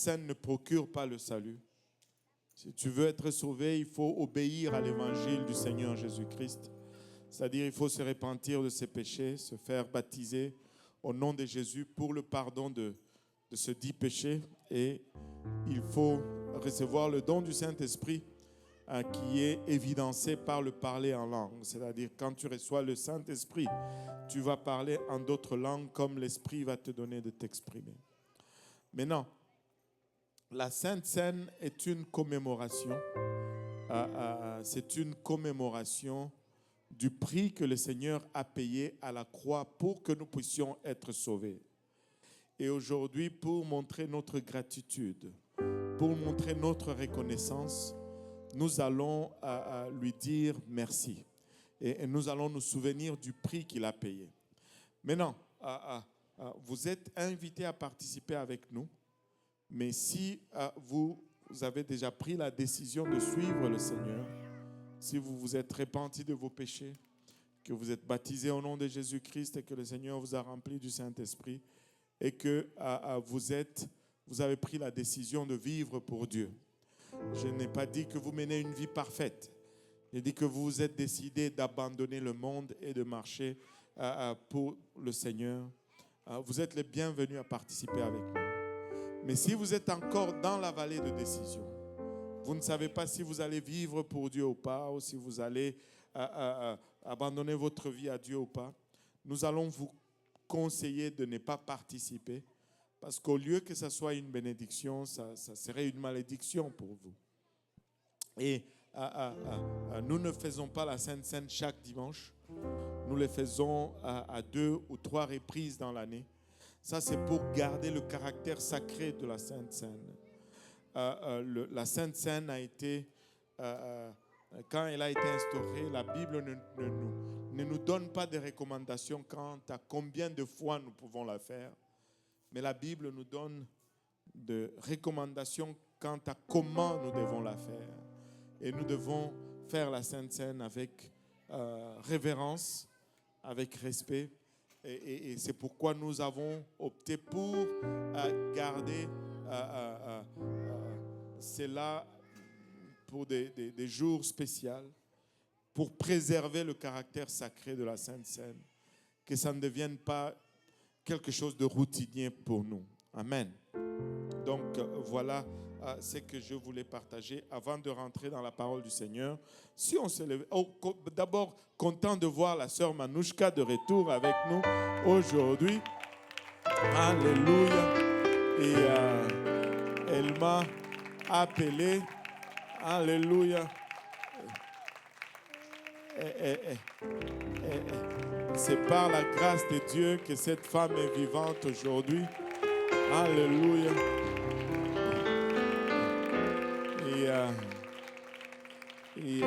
scène ne procure pas le salut. Si tu veux être sauvé, il faut obéir à l'évangile du Seigneur Jésus-Christ. C'est-à-dire, il faut se repentir de ses péchés, se faire baptiser au nom de Jésus pour le pardon de ce dit péché. Et il faut recevoir le don du Saint-Esprit qui est évidencé par le parler en langue. C'est-à-dire, quand tu reçois le Saint-Esprit, tu vas parler en d'autres langues comme l'Esprit va te donner de t'exprimer. Maintenant, la Sainte Seine est une commémoration. C'est une commémoration du prix que le Seigneur a payé à la croix pour que nous puissions être sauvés. Et aujourd'hui, pour montrer notre gratitude, pour montrer notre reconnaissance, nous allons lui dire merci. Et nous allons nous souvenir du prix qu'il a payé. Maintenant, vous êtes invités à participer avec nous. Mais si vous avez déjà pris la décision de suivre le Seigneur, si vous vous êtes repenti de vos péchés, que vous êtes baptisé au nom de Jésus-Christ et que le Seigneur vous a rempli du Saint-Esprit et que vous avez pris la décision de vivre pour Dieu. Je n'ai pas dit que vous menez une vie parfaite. J'ai dit que vous vous êtes décidé d'abandonner le monde et de marcher pour le Seigneur. Vous êtes les bienvenus à participer avec nous. Mais si vous êtes encore dans la vallée de décision, vous ne savez pas si vous allez vivre pour Dieu ou pas, ou si vous allez abandonner votre vie à Dieu ou pas, nous allons vous conseiller de ne pas participer, parce qu'au lieu que ça soit une bénédiction, ça serait une malédiction pour vous. Et nous ne faisons pas la Sainte Seine chaque dimanche, nous le faisons à 2 ou 3 reprises dans l'année. Ça, c'est pour garder le caractère sacré de la Sainte Seine. La Sainte Seine a été, quand elle a été instaurée, la Bible ne nous donne pas de recommandations quant à combien de fois nous pouvons la faire, mais la Bible nous donne des recommandations quant à comment nous devons la faire. Et nous devons faire la Sainte Seine avec révérence, avec respect. Et c'est pourquoi nous avons opté pour garder cela pour des jours spéciaux, pour préserver le caractère sacré de la Sainte Seine, que ça ne devienne pas quelque chose de routinier pour nous. Amen. Donc voilà ce que je voulais partager avant de rentrer dans la parole du Seigneur. Si on se lève, d'abord content de voir la sœur Manouchka de retour avec nous aujourd'hui. Alléluia. Et elle m'a appelé. Alléluia. C'est par la grâce de Dieu que cette femme est vivante aujourd'hui. Alléluia. Et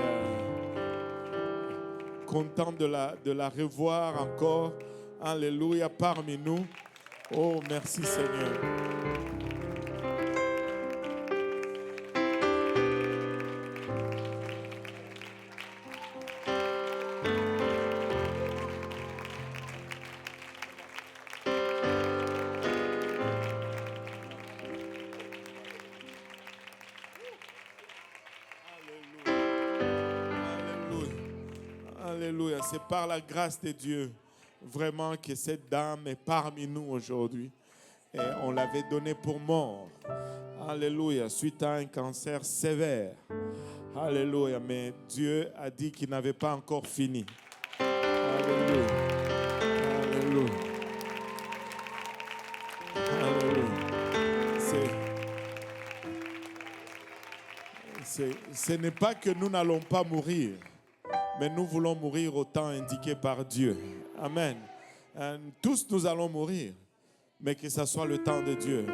content de la revoir encore. Alléluia, parmi nous. Oh, merci Seigneur. Alléluia. C'est par la grâce de Dieu vraiment que cette dame est parmi nous aujourd'hui. Et on l'avait donnée pour mort. Alléluia. Suite à un cancer sévère. Alléluia. Mais Dieu a dit qu'il n'avait pas encore fini. Alléluia. Alléluia. Alléluia. Ce n'est pas que nous n'allons pas mourir. Mais nous voulons mourir au temps indiqué par Dieu. Amen. Tous nous allons mourir, mais que ce soit le temps de Dieu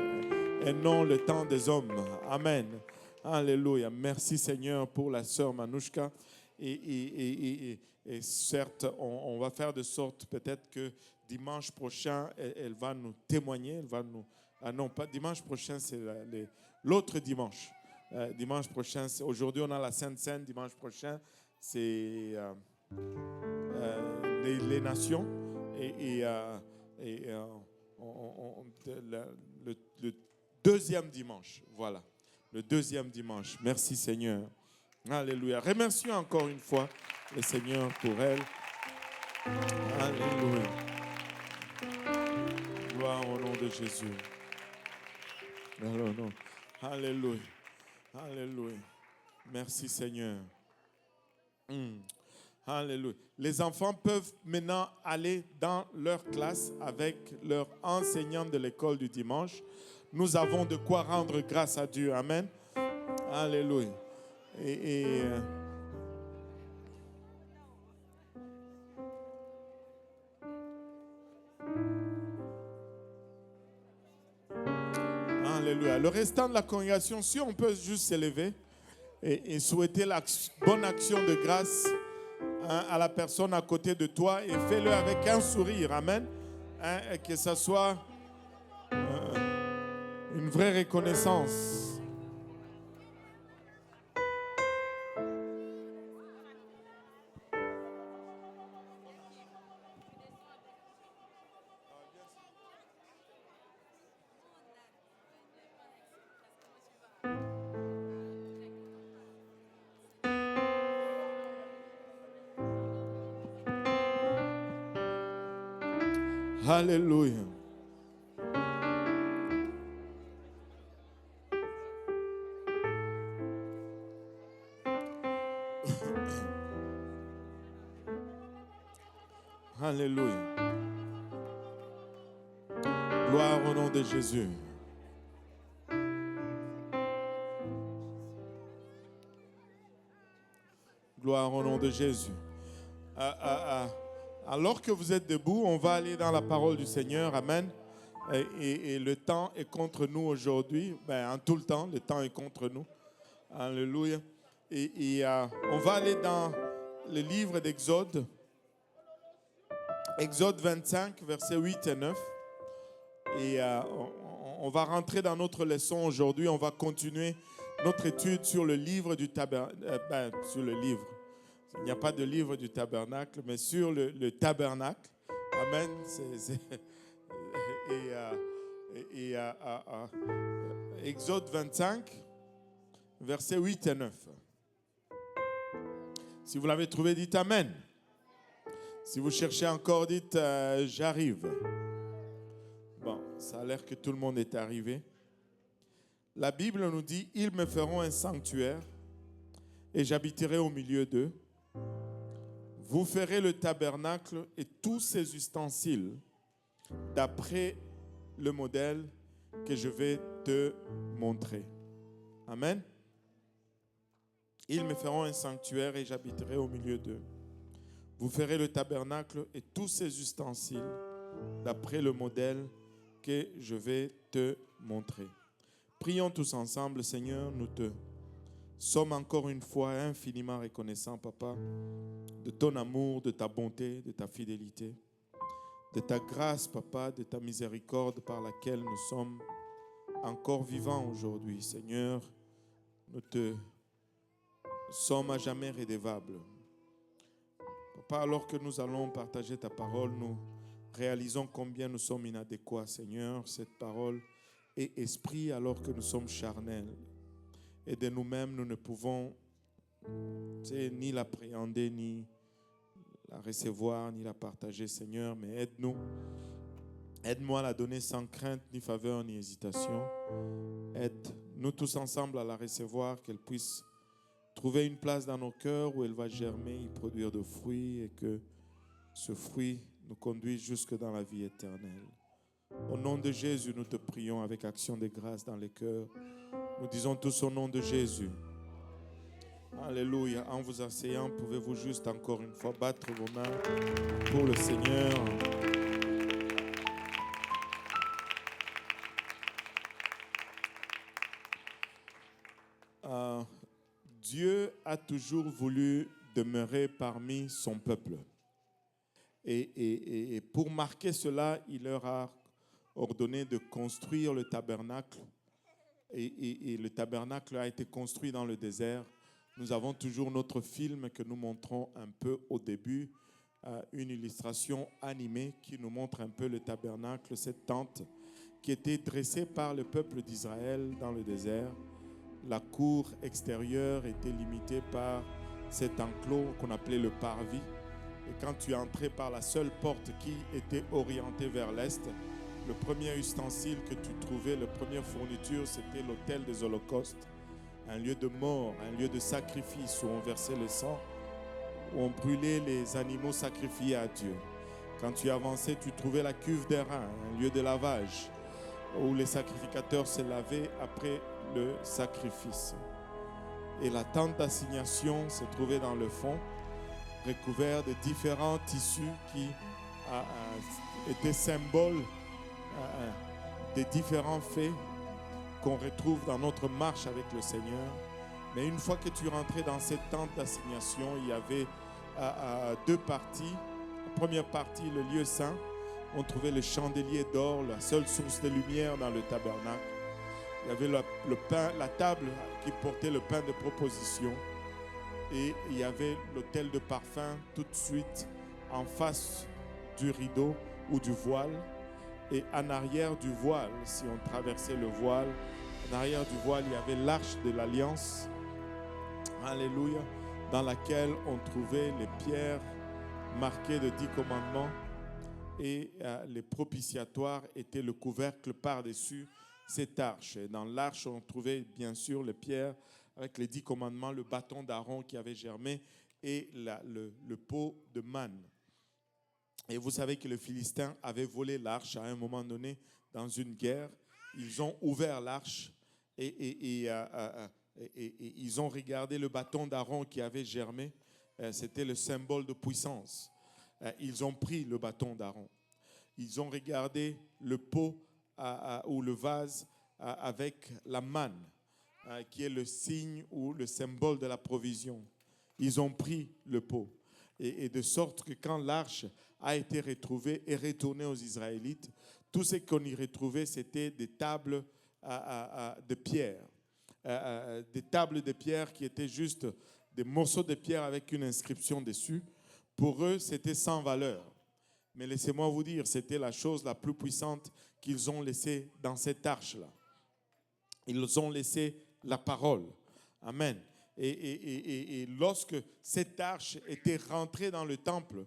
et non le temps des hommes. Amen. Alléluia. Merci Seigneur pour la sœur Manouchka. Et certes, on va faire de sorte peut-être que dimanche prochain, elle va nous témoigner. Elle va nous... Ah non, pas dimanche prochain, c'est l'autre dimanche. Dimanche prochain, aujourd'hui on a la Sainte Seine. Dimanche prochain, c'est les nations et le deuxième dimanche. Voilà, le deuxième dimanche. Merci Seigneur. Alléluia. Remercions encore une fois le Seigneur pour elle. Alléluia. Gloire au nom de Jésus. Alléluia. Alléluia. Alléluia. Merci Seigneur. Alléluia. Les enfants peuvent maintenant aller dans leur classe avec leur enseignant de l'école du dimanche. Nous avons de quoi rendre grâce à Dieu. Amen. Alléluia. Alléluia. Le restant de la congrégation, si on peut juste s'élever et souhaiter la bonne action de grâce à la personne à côté de toi et fais-le avec un sourire. Amen. Et que ça soit une vraie reconnaissance. Alléluia. Alléluia. Gloire au nom de Jésus. Gloire au nom de Jésus. Alors que vous êtes debout, on va aller dans la parole du Seigneur. Amen. Et le temps est contre nous aujourd'hui. En tout le temps, le temps est contre nous. Alléluia. On va aller dans le livre d'Exode. Exode 25, versets 8 et 9. Et on va rentrer dans notre leçon aujourd'hui. On va continuer notre étude sur le livre du tabernacle. Sur le livre. Il n'y a pas de livre du tabernacle, mais sur le tabernacle. Amen. Exode 25, versets 8 et 9. Si vous l'avez trouvé, dites Amen. Si vous cherchez encore, dites j'arrive. Bon, ça a l'air que tout le monde est arrivé. La Bible nous dit, ils me feront un sanctuaire et j'habiterai au milieu d'eux. Vous ferez le tabernacle et tous ses ustensiles d'après le modèle que je vais te montrer. Amen. Ils me feront un sanctuaire et j'habiterai au milieu d'eux. Vous ferez le tabernacle et tous ses ustensiles d'après le modèle que je vais te montrer. Prions tous ensemble, Seigneur, nous te sommes encore une fois infiniment reconnaissants, Papa, de ton amour, de ta bonté, de ta fidélité, de ta grâce, Papa, de ta miséricorde par laquelle nous sommes encore vivants aujourd'hui. Seigneur, nous te sommes à jamais redevables. Papa, alors que nous allons partager ta parole, nous réalisons combien nous sommes inadéquats, Seigneur. Cette parole est esprit alors que nous sommes charnels. Et de nous-mêmes, nous ne pouvons ni l'appréhender, ni la recevoir, ni la partager, Seigneur. Mais aide-nous. Aide-moi à la donner sans crainte, ni faveur, ni hésitation. Aide-nous tous ensemble à la recevoir, qu'elle puisse trouver une place dans nos cœurs où elle va germer et produire de fruits et que ce fruit nous conduise jusque dans la vie éternelle. Au nom de Jésus, nous te prions avec action de grâce dans les cœurs. Nous disons tous au nom de Jésus. Alléluia. En vous asseyant, pouvez-vous juste encore une fois battre vos mains pour le Seigneur. Dieu a toujours voulu demeurer parmi son peuple. Et pour marquer cela, il leur a ordonné de construire le tabernacle. Et le tabernacle a été construit dans le désert. Nous avons toujours notre film que nous montrons un peu au début, une illustration animée qui nous montre un peu le tabernacle, cette tente qui était dressée par le peuple d'Israël dans le désert. La cour extérieure était limitée par cet enclos qu'on appelait le parvis. Et quand tu entrais par la seule porte qui était orientée vers l'est, le premier ustensile que tu trouvais, la première fourniture, c'était l'autel des holocaustes, un lieu de mort, un lieu de sacrifice où on versait le sang, où on brûlait les animaux sacrifiés à Dieu. Quand tu avançais, tu trouvais la cuve des reins, un lieu de lavage, où les sacrificateurs se lavaient après le sacrifice. Et la tente d'assignation se trouvait dans le fond, recouvert de différents tissus qui étaient symboles des différents faits qu'on retrouve dans notre marche avec le Seigneur. Mais une fois que tu rentrais dans cette tente d'assignation, il y avait deux parties. La première partie, le lieu saint, on trouvait le chandelier d'or, la seule source de lumière dans le tabernacle. Il y avait le pain, la table qui portait le pain de proposition. Et il y avait l'autel de parfum tout de suite en face du rideau ou du voile. Et en arrière du voile, si on traversait le voile, en arrière du voile, il y avait l'arche de l'Alliance. Alléluia. Dans laquelle on trouvait les pierres marquées de 10 commandements. Et les propitiatoires étaient le couvercle par-dessus cette arche. Et dans l'arche, on trouvait bien sûr les pierres avec les 10 commandements, le bâton d'Aaron qui avait germé et le pot de manne. Et vous savez que les Philistins avaient volé l'arche à un moment donné dans une guerre. Ils ont ouvert l'arche et ils ont regardé le bâton d'Aaron qui avait germé. C'était le symbole de puissance. Ils ont pris le bâton d'Aaron. Ils ont regardé le pot ou le vase avec la manne, qui est le signe ou le symbole de la provision. Ils ont pris le pot. Et de sorte que quand l'arche a été retrouvée et retournée aux Israélites, tout ce qu'on y retrouvait, c'était des tables de pierre. Des tables de pierre qui étaient juste des morceaux de pierre avec une inscription dessus. Pour eux, c'était sans valeur. Mais laissez-moi vous dire, c'était la chose la plus puissante qu'ils ont laissée dans cette arche-là. Ils ont laissé la parole. Amen. Et lorsque cette arche était rentrée dans le temple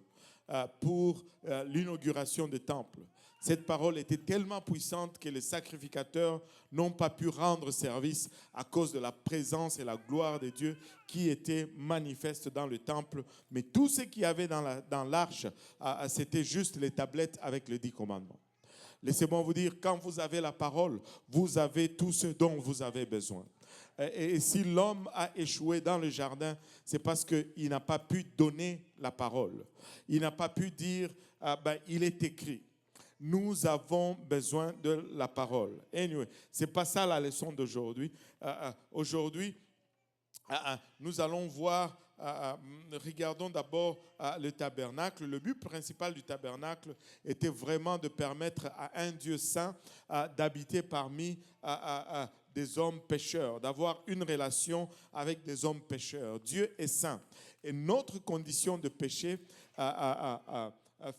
pour l'inauguration du temple, cette parole était tellement puissante que les sacrificateurs n'ont pas pu rendre service à cause de la présence et la gloire de Dieu qui était manifeste dans le temple. Mais tout ce qu'il y avait dans l'arche, c'était juste les tablettes avec les 10 commandements. Laissez-moi vous dire, quand vous avez la parole, vous avez tout ce dont vous avez besoin. Et si l'homme a échoué dans le jardin, c'est parce qu'il n'a pas pu donner la parole. Il n'a pas pu dire, il est écrit. Nous avons besoin de la parole. Anyway, ce n'est pas ça la leçon d'aujourd'hui. Aujourd'hui, nous allons voir, regardons d'abord le tabernacle. Le but principal du tabernacle était vraiment de permettre à un Dieu saint d'habiter parmi des hommes pécheurs, d'avoir une relation avec des hommes pécheurs. Dieu est saint. Et notre condition de péché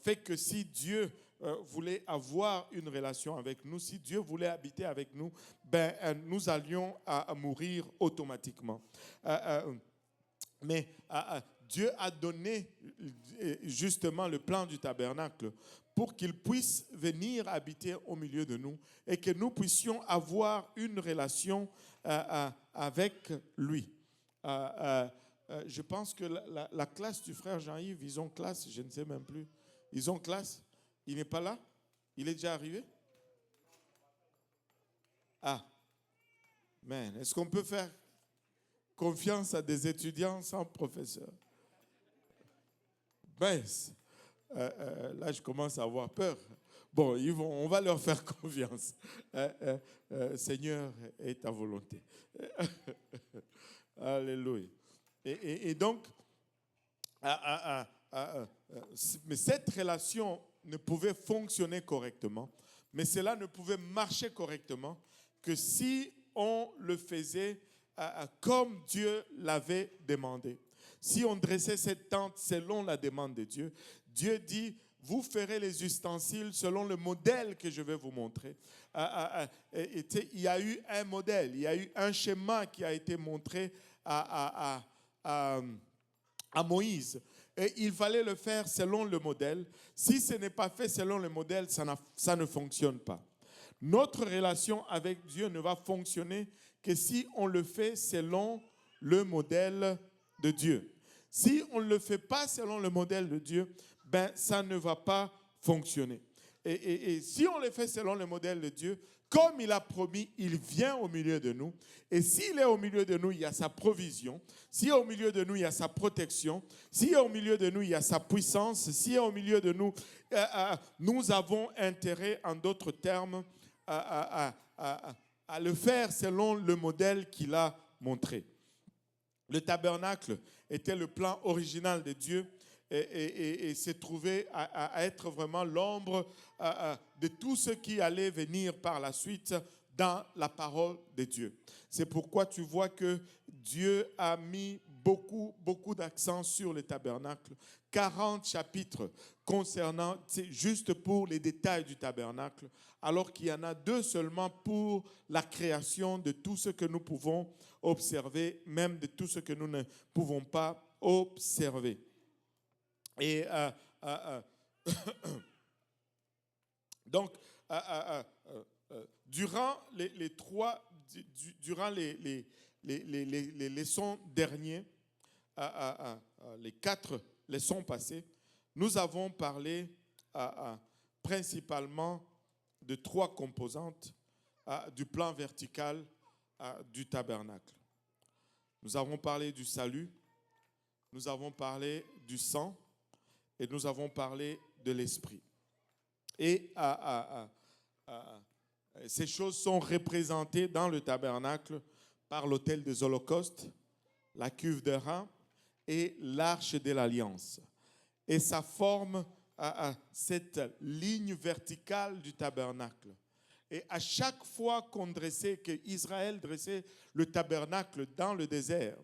fait que si Dieu voulait avoir une relation avec nous, si Dieu voulait habiter avec nous, nous allions à mourir automatiquement. Mais Dieu a donné justement le plan du tabernacle pour qu'il puisse venir habiter au milieu de nous et que nous puissions avoir une relation avec lui. Je pense que la classe du frère Jean-Yves, ils ont classe, je ne sais même plus. Ils ont classe. Il n'est pas là? Il est déjà arrivé? Ah, man, est-ce qu'on peut faire confiance à des étudiants sans professeur? Là, je commence à avoir peur. Bon, on va leur faire confiance. Seigneur, est ta volonté. Alléluia. Et donc, mais cette relation ne pouvait fonctionner correctement, mais cela ne pouvait marcher correctement que si on le faisait comme Dieu l'avait demandé. Si on dressait cette tente selon la demande de Dieu, Dieu dit, vous ferez les ustensiles selon le modèle que je vais vous montrer. Il y a eu un modèle, il y a eu un schéma qui a été montré à Moïse. Et il fallait le faire selon le modèle. Si ce n'est pas fait selon le modèle, ça ne fonctionne pas. Notre relation avec Dieu ne va fonctionner que si on le fait selon le modèle de Dieu. Si on ne le fait pas selon le modèle de Dieu, ben, ça ne va pas fonctionner. Et si on le fait selon le modèle de Dieu, comme il a promis, il vient au milieu de nous. Et s'il est au milieu de nous, il y a sa provision. S'il est au milieu de nous, il y a sa protection. S'il est au milieu de nous, il y a sa puissance. S'il est au milieu de nous, nous avons intérêt, en d'autres termes, à le faire selon le modèle qu'il a montré. Le tabernacle était le plan original de Dieu et s'est trouvé à être vraiment l'ombre de tout ce qui allait venir par la suite dans la parole de Dieu. C'est pourquoi tu vois que Dieu a mis beaucoup d'accent sur le tabernacle. 40 chapitres concernant, c'est juste pour les détails du tabernacle, alors qu'il y en a 2 seulement pour la création de tout ce que nous pouvons observer, même de tout ce que nous ne pouvons pas observer. Et donc, durant les leçons dernières, les 4 leçons passées, nous avons parlé principalement de 3 composantes du plan vertical du tabernacle. Nous avons parlé du salut, nous avons parlé du sang et nous avons parlé de l'esprit. Et ces choses sont représentées dans le tabernacle par l'autel des holocaustes, la cuve de rein et l'arche de l'alliance. Et ça forme cette ligne verticale du tabernacle. Et à chaque fois qu'Israël dressait le tabernacle dans le désert,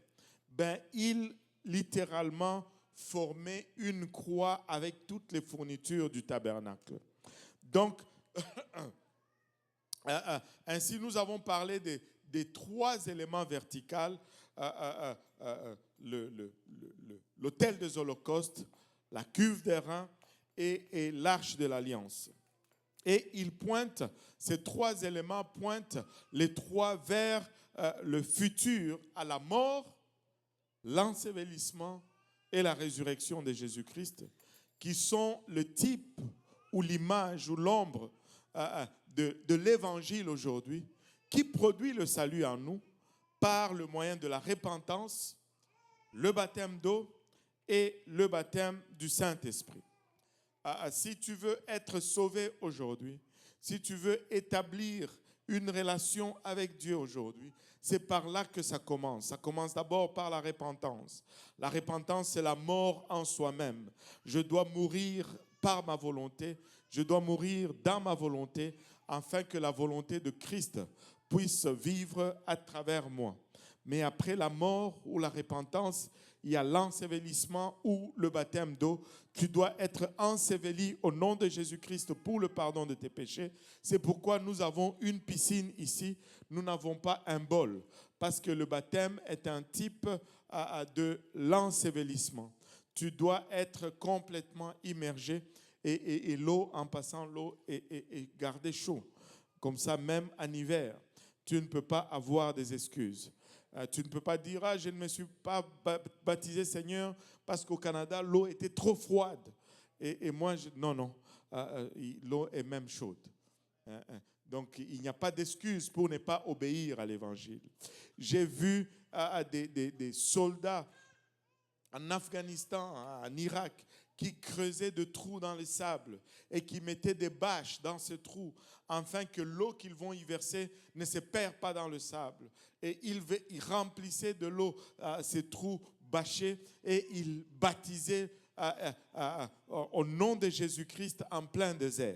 ben, il littéralement formait une croix avec toutes les fournitures du tabernacle. Donc, ainsi nous avons parlé des 3 éléments verticaux, l'autel des holocaustes, la cuve des reins et l'arche de l'alliance. Et ces 3 éléments pointent les 3 vers le futur, à la mort, l'ensevelissement et la résurrection de Jésus-Christ, qui sont le type ou l'image ou l'ombre de l'évangile aujourd'hui, qui produit le salut en nous par le moyen de la repentance, le baptême d'eau et le baptême du Saint-Esprit. Si tu veux être sauvé aujourd'hui, si tu veux établir une relation avec Dieu aujourd'hui, c'est par là que ça commence. Ça commence d'abord par la repentance. La repentance, c'est la mort en soi-même. Je dois mourir par ma volonté, je dois mourir dans ma volonté, afin que la volonté de Christ puisse vivre à travers moi. Mais après la mort ou la repentance, il y a l'ensevelissement ou le baptême d'eau. Tu dois être enseveli au nom de Jésus-Christ pour le pardon de tes péchés. C'est pourquoi nous avons une piscine ici. Nous n'avons pas un bol. Parce que le baptême est un type de l'ensevelissement. Tu dois être complètement immergé et l'eau, en passant l'eau, est gardée chaud. Comme ça, même en hiver, tu ne peux pas avoir des excuses. Tu ne peux pas dire « Ah, je ne me suis pas baptisé, Seigneur, parce qu'au Canada, l'eau était trop froide. » Et moi, non. L'eau est même chaude. Donc, il n'y a pas d'excuse pour ne pas obéir à l'Évangile. J'ai vu des soldats en Afghanistan, en Irak, qui creusaient des trous dans le sable et qui mettaient des bâches dans ces trous afin que l'eau qu'ils vont y verser ne se perd pas dans le sable. Et ils remplissaient de l'eau ces trous bâchés et ils baptisaient au nom de Jésus-Christ en plein désert.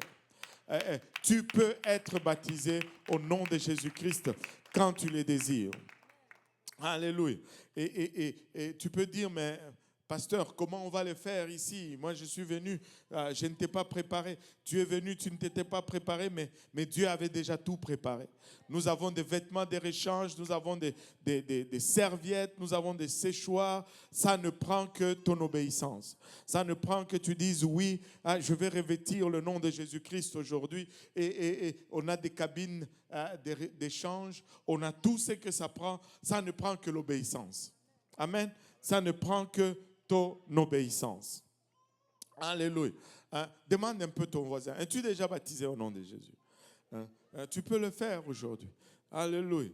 Tu peux être baptisé au nom de Jésus-Christ quand tu le désires. Alléluia. Et tu peux dire, mais Pasteur, comment on va le faire ici? Moi, je suis venu, je ne t'ai pas préparé. Tu es venu, tu ne t'étais pas préparé, mais Dieu avait déjà tout préparé. Nous avons des vêtements de réchange, nous avons des serviettes, nous avons des séchoirs. Ça ne prend que ton obéissance. Ça ne prend que tu dises oui, je vais revêtir le nom de Jésus-Christ aujourd'hui. Et on a des cabines d'échange, on a tout ce que ça prend. Ça ne prend que l'obéissance. Amen. Ça ne prend que ton obéissance. Alléluia. Demande un peu ton voisin. Es-tu déjà baptisé au nom de Jésus? Tu peux le faire aujourd'hui. Alléluia.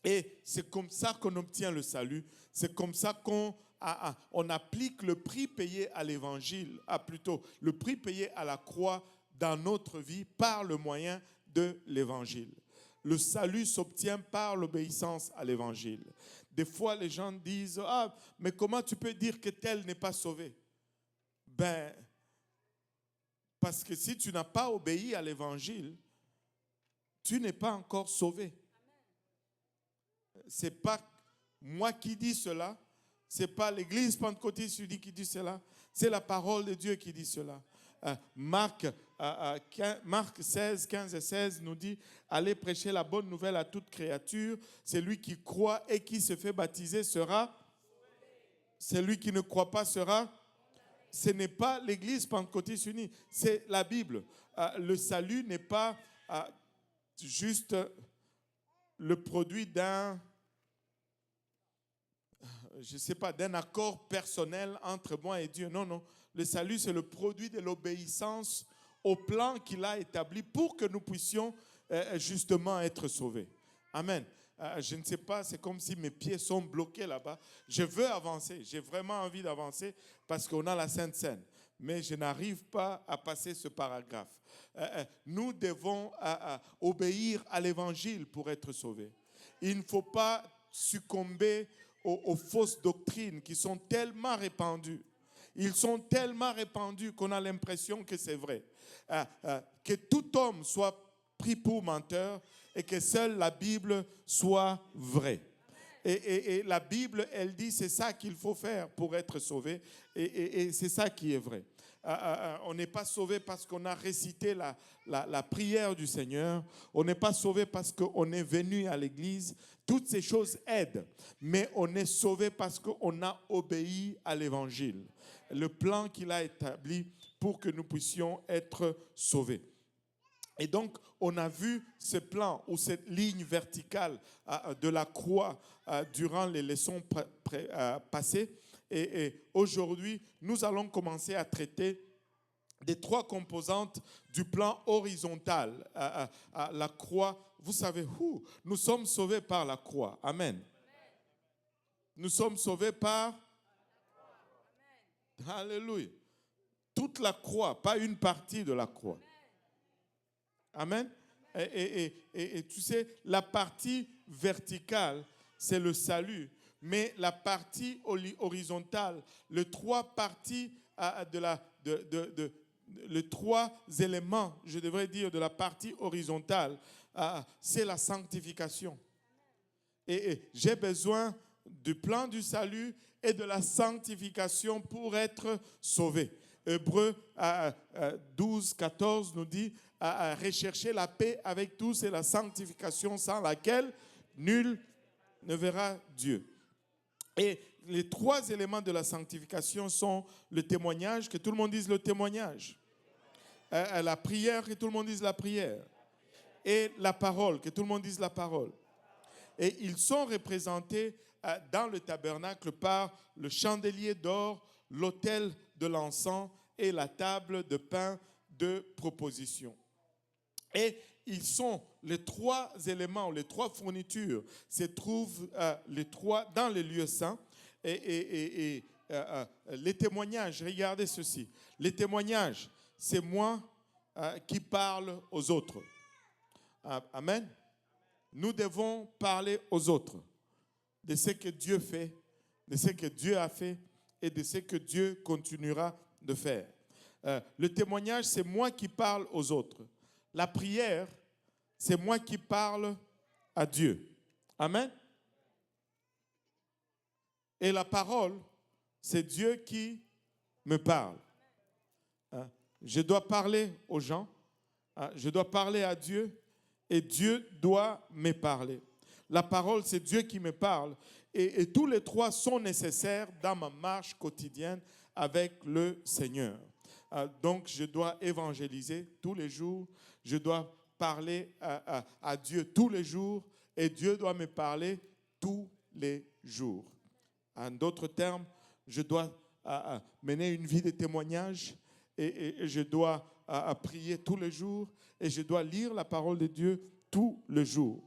Et c'est comme ça qu'on obtient le salut. C'est comme ça qu'on applique le prix payé à l'évangile, plutôt le prix payé à la croix dans notre vie par le moyen de l'évangile. Le salut s'obtient par l'obéissance à l'évangile. Des fois, les gens disent, mais comment tu peux dire que tel n'est pas sauvé? Ben, parce que si tu n'as pas obéi à l'évangile, tu n'es pas encore sauvé. Ce n'est pas moi qui dis cela, ce n'est pas l'église pentecôtiste qui dit cela, c'est la parole de Dieu qui dit cela. Marc 16, 15 et 16 nous dit « Allez prêcher la bonne nouvelle à toute créature. Celui qui croit et qui se fait baptiser sera. Celui qui ne croit pas sera. » Ce n'est pas l'église pentecôtiste unie, c'est la Bible. Le salut n'est pas juste le produit d'un accord personnel entre moi et Dieu. Non, non. Le salut, c'est le produit de l'obéissance au plan qu'il a établi pour que nous puissions justement être sauvés. Amen. Je ne sais pas, c'est comme si mes pieds sont bloqués là-bas. Je veux avancer, j'ai vraiment envie d'avancer parce qu'on a la Sainte Seine. Mais je n'arrive pas à passer ce paragraphe. Nous devons obéir à l'évangile pour être sauvés. Il ne faut pas succomber aux fausses doctrines qui sont tellement répandues. Ils sont tellement répandus qu'on a l'impression que c'est vrai. Que tout homme soit pris pour menteur et que seule la Bible soit vraie. Et la Bible, elle dit, c'est ça qu'il faut faire pour être sauvé. Et c'est ça qui est vrai. On n'est pas sauvé parce qu'on a récité la prière du Seigneur. On n'est pas sauvé parce qu'on est venu à l'église. Toutes ces choses aident. Mais on est sauvé parce qu'on a obéi à l'évangile. Le plan qu'il a établi pour que nous puissions être sauvés. Et donc, on a vu ce plan ou cette ligne verticale de la croix durant les leçons passées. Et aujourd'hui, nous allons commencer à traiter des trois composantes du plan horizontal. La croix, vous savez où? Nous sommes sauvés par la croix. Amen. Nous sommes sauvés par... Alléluia. Toute la croix, pas une partie de la croix. Amen. Et tu sais, la partie verticale, c'est le salut. Mais la partie horizontale, les trois parties les trois éléments, je devrais dire, de la partie horizontale, c'est la sanctification. Et j'ai besoin du plan du salut et de la sanctification pour être sauvé. Hébreux 12, 14 nous dit à rechercher la paix avec tous et la sanctification sans laquelle nul ne verra Dieu. Et les trois éléments de la sanctification sont le témoignage, que tout le monde dise le témoignage, la prière, que tout le monde dise la prière, et la parole, que tout le monde dise la parole. Et ils sont représentés dans le tabernacle par le chandelier d'or, l'autel de l'encens et la table de pain de proposition. Et ils sont les trois éléments, les trois fournitures, se trouvent les trois dans les lieux saints. Et les témoignages, regardez ceci. Les témoignages, c'est moi qui parle aux autres. Amen. Nous devons parler aux autres de ce que Dieu fait, de ce que Dieu a fait et de ce que Dieu continuera de faire. Le témoignage, c'est moi qui parle aux autres. La prière, c'est moi qui parle à Dieu. Amen. Et la parole, c'est Dieu qui me parle. Hein? Je dois parler aux gens, hein? Je dois parler à Dieu et Dieu doit me parler. La parole, c'est Dieu qui me parle et tous les trois sont nécessaires dans ma marche quotidienne avec le Seigneur. Donc, je dois évangéliser tous les jours, je dois parler à Dieu tous les jours et Dieu doit me parler tous les jours. En d'autres termes, je dois mener une vie de témoignage et je dois prier tous les jours et je dois lire la parole de Dieu tous les jours.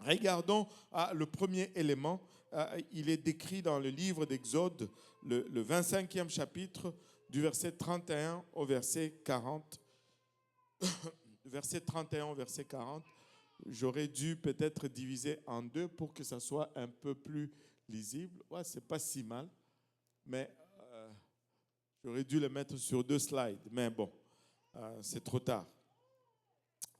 Regardons le premier élément. Il est décrit dans le livre d'Exode, le 25e chapitre, du verset 31 au verset 40. Verset 31 au verset 40. J'aurais dû peut-être diviser en deux pour que ça soit un peu plus lisible. Ouais, c'est pas si mal, mais j'aurais dû le mettre sur 2 slides. Mais bon, c'est trop tard.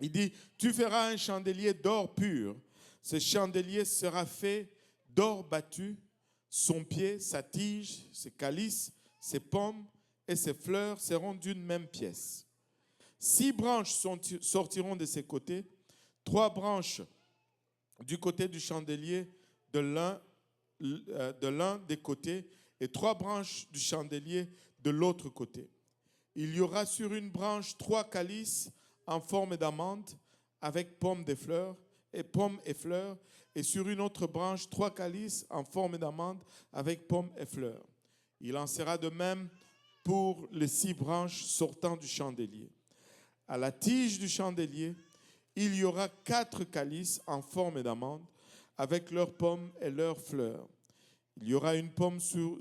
Il dit, tu feras un chandelier d'or pur. Ce chandelier sera fait d'or battu. Son pied, sa tige, ses calices, ses pommes et ses fleurs seront d'une même pièce. 6 branches sortiront de ses côtés, 3 branches du côté du chandelier de l'un des côtés et 3 branches du chandelier de l'autre côté. Il y aura sur une branche 3 calices en forme d'amande avec pommes et fleurs, et sur une autre branche 3 calices en forme d'amande avec pommes et fleurs. Il en sera de même pour les 6 branches sortant du chandelier. À la tige du chandelier, il y aura 4 calices en forme d'amande avec leurs pommes et leurs fleurs. Il y aura une pomme sous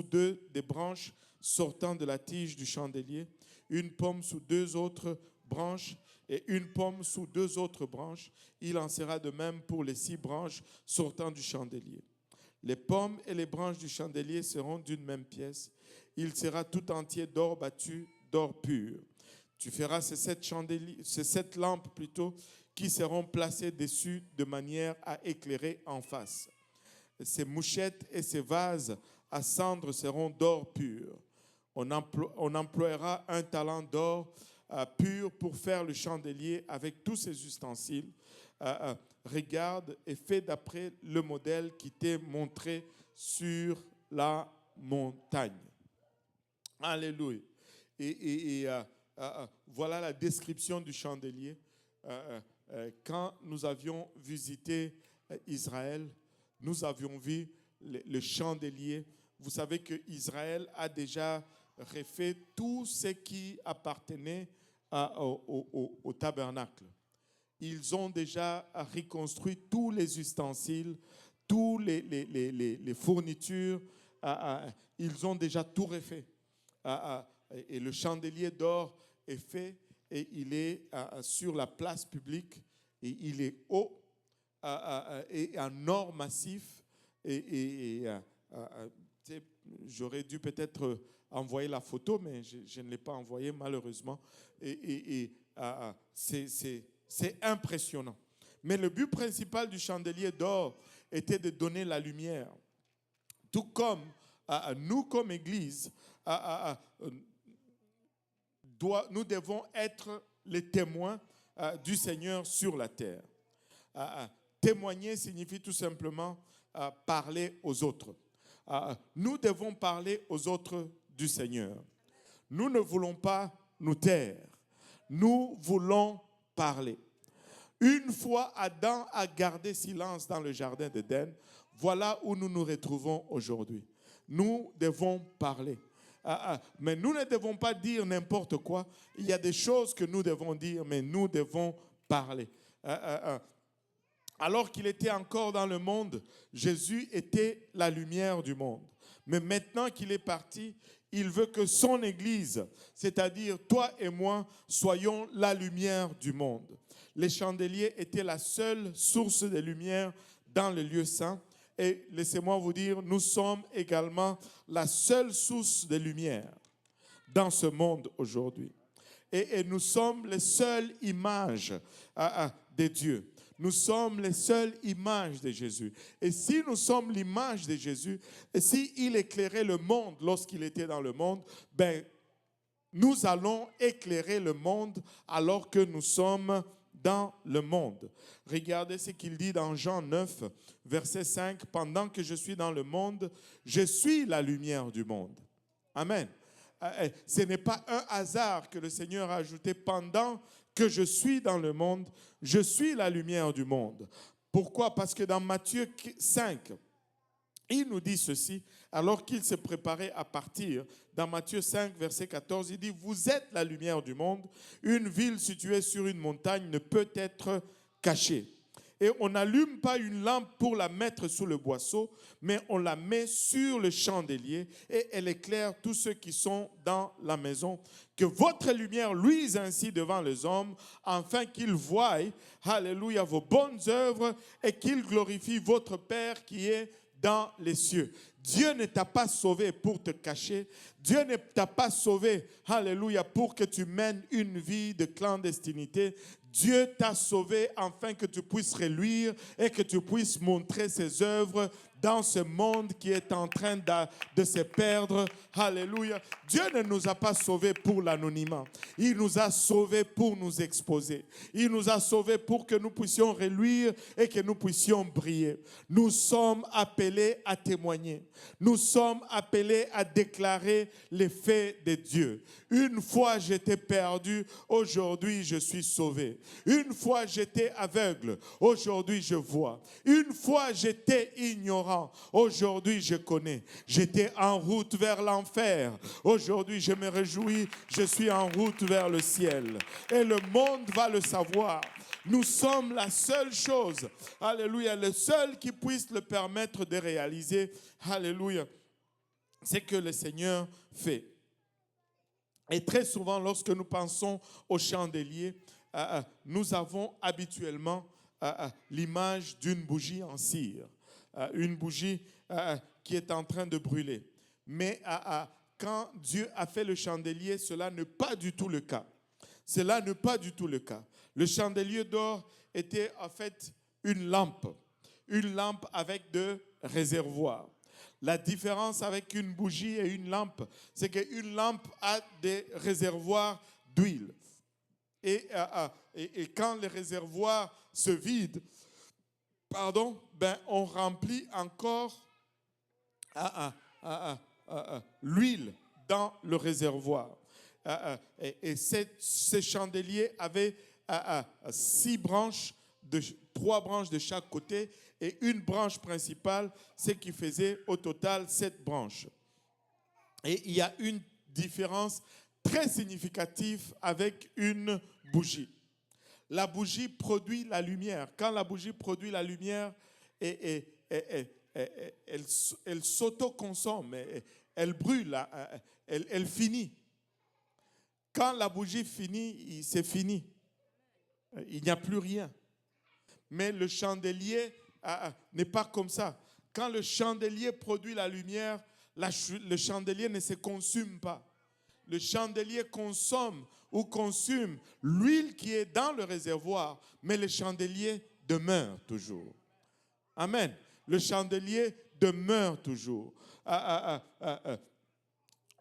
2 des branches sortant de la tige du chandelier, une pomme sous 2 autres branches et une pomme sous 2 autres branches. Il en sera de même pour les 6 branches sortant du chandelier. Les pommes et les branches du chandelier seront d'une même pièce. Il sera tout entier d'or battu, d'or pur. Tu feras ces 7 lampes qui seront placées dessus de manière à éclairer en face. Ces mouchettes et ces vases à cendre seront d'or pur. On emploiera un talent d'or pur pour faire le chandelier avec tous ses ustensiles. Regarde et fais d'après le modèle qui t'est montré sur la montagne. Alléluia. Et voilà la description du chandelier. Quand nous avions visité Israël, nous avions vu le chandelier. Vous savez qu'Israël a déjà refait tout ce qui appartenait au tabernacle. Ils ont déjà reconstruit tous les ustensiles, tous les fournitures. Ils ont déjà tout refait. Et le chandelier d'or est fait et il est sur la place publique et il est haut et en or massif j'aurais dû peut-être envoyer la photo, mais je ne l'ai pas envoyée malheureusement. C'est impressionnant. Mais le but principal du chandelier d'or était de donner la lumière. Tout comme nous, comme Église, nous devons être les témoins du Seigneur sur la terre. Témoigner signifie tout simplement parler aux autres. Nous devons parler aux autres du Seigneur. Nous ne voulons pas nous taire. Nous voulons parler. Une fois Adam a gardé silence dans le jardin d'Éden, voilà où nous nous retrouvons aujourd'hui. Nous devons parler. Mais nous ne devons pas dire n'importe quoi. Il y a des choses que nous devons dire, mais nous devons parler. Alors qu'il était encore dans le monde, Jésus était la lumière du monde. Mais maintenant qu'il est parti, il veut que son Église, c'est-à-dire toi et moi, soyons la lumière du monde. Les chandeliers étaient la seule source de lumière dans le lieu saint. Et laissez-moi vous dire, nous sommes également la seule source de lumière dans ce monde aujourd'hui. Et nous sommes les seules images de Dieu. Nous sommes les seules images de Jésus. Et si nous sommes l'image de Jésus, et s'il éclairait le monde lorsqu'il était dans le monde, nous allons éclairer le monde alors que nous sommes dans le monde. Regardez ce qu'il dit dans Jean 9, verset 5. « Pendant que je suis dans le monde, je suis la lumière du monde. » Amen. Ce n'est pas un hasard que le Seigneur a ajouté « Pendant que je suis dans le monde, je suis la lumière du monde. » Pourquoi? Parce que dans Matthieu 5, il nous dit ceci, alors qu'il se préparait à partir. Dans Matthieu 5, verset 14, il dit « Vous êtes la lumière du monde. Une ville située sur une montagne ne peut être cachée. Et on n'allume pas une lampe pour la mettre sous le boisseau, mais on la met sur le chandelier et elle éclaire tous ceux qui sont dans la maison. Que votre lumière luise ainsi devant les hommes, afin qu'ils voient, alléluia, vos bonnes œuvres et qu'ils glorifient votre Père qui est dans les cieux. » Dieu ne t'a pas sauvé pour te cacher. Dieu ne t'a pas sauvé, alléluia, pour que tu mènes une vie de clandestinité. Dieu t'a sauvé afin que tu puisses reluire et que tu puisses montrer ses œuvres dans ce monde qui est en train de se perdre. Alléluia. Dieu ne nous a pas sauvés pour l'anonymat. Il nous a sauvés pour nous exposer. Il nous a sauvés pour que nous puissions reluire et que nous puissions briller. Nous sommes appelés à témoigner. Nous sommes appelés à déclarer les faits de Dieu. Une fois j'étais perdu, aujourd'hui je suis sauvé. Une fois j'étais aveugle, aujourd'hui je vois. Une fois j'étais ignorant, aujourd'hui je connais. J'étais en route vers l'enfer, aujourd'hui je me réjouis, je suis en route vers le ciel. Et le monde va le savoir. Nous sommes la seule chose, alléluia, le seul qui puisse le permettre de réaliser, alléluia, c'est que le Seigneur fait. Et très souvent, lorsque nous pensons au chandelier, nous avons habituellement l'image d'une bougie en cire, une bougie qui est en train de brûler. Mais quand Dieu a fait le chandelier, cela n'est pas du tout le cas. Cela n'est pas du tout le cas. Le chandelier d'or était en fait une lampe avec deux réservoirs. La différence avec une bougie et une lampe, c'est qu'une lampe a des réservoirs d'huile. Et quand les réservoirs se vident, on remplit encore l'huile dans le réservoir. Ces chandeliers avaient 6 branches, 3 branches de chaque côté et une branche principale, ce qui faisait au total 7 branches. Et il y a une différence très significative avec une bougie. La bougie produit la lumière. Quand la bougie produit la lumière, elle s'autoconsomme, elle brûle, elle finit. Quand la bougie finit, c'est fini. Il n'y a plus rien. Mais le chandelier n'est pas comme ça. Quand le chandelier produit la lumière, le chandelier ne se consume pas. Le chandelier consomme l'huile qui est dans le réservoir, mais le chandelier demeure toujours. Amen. Le chandelier demeure toujours.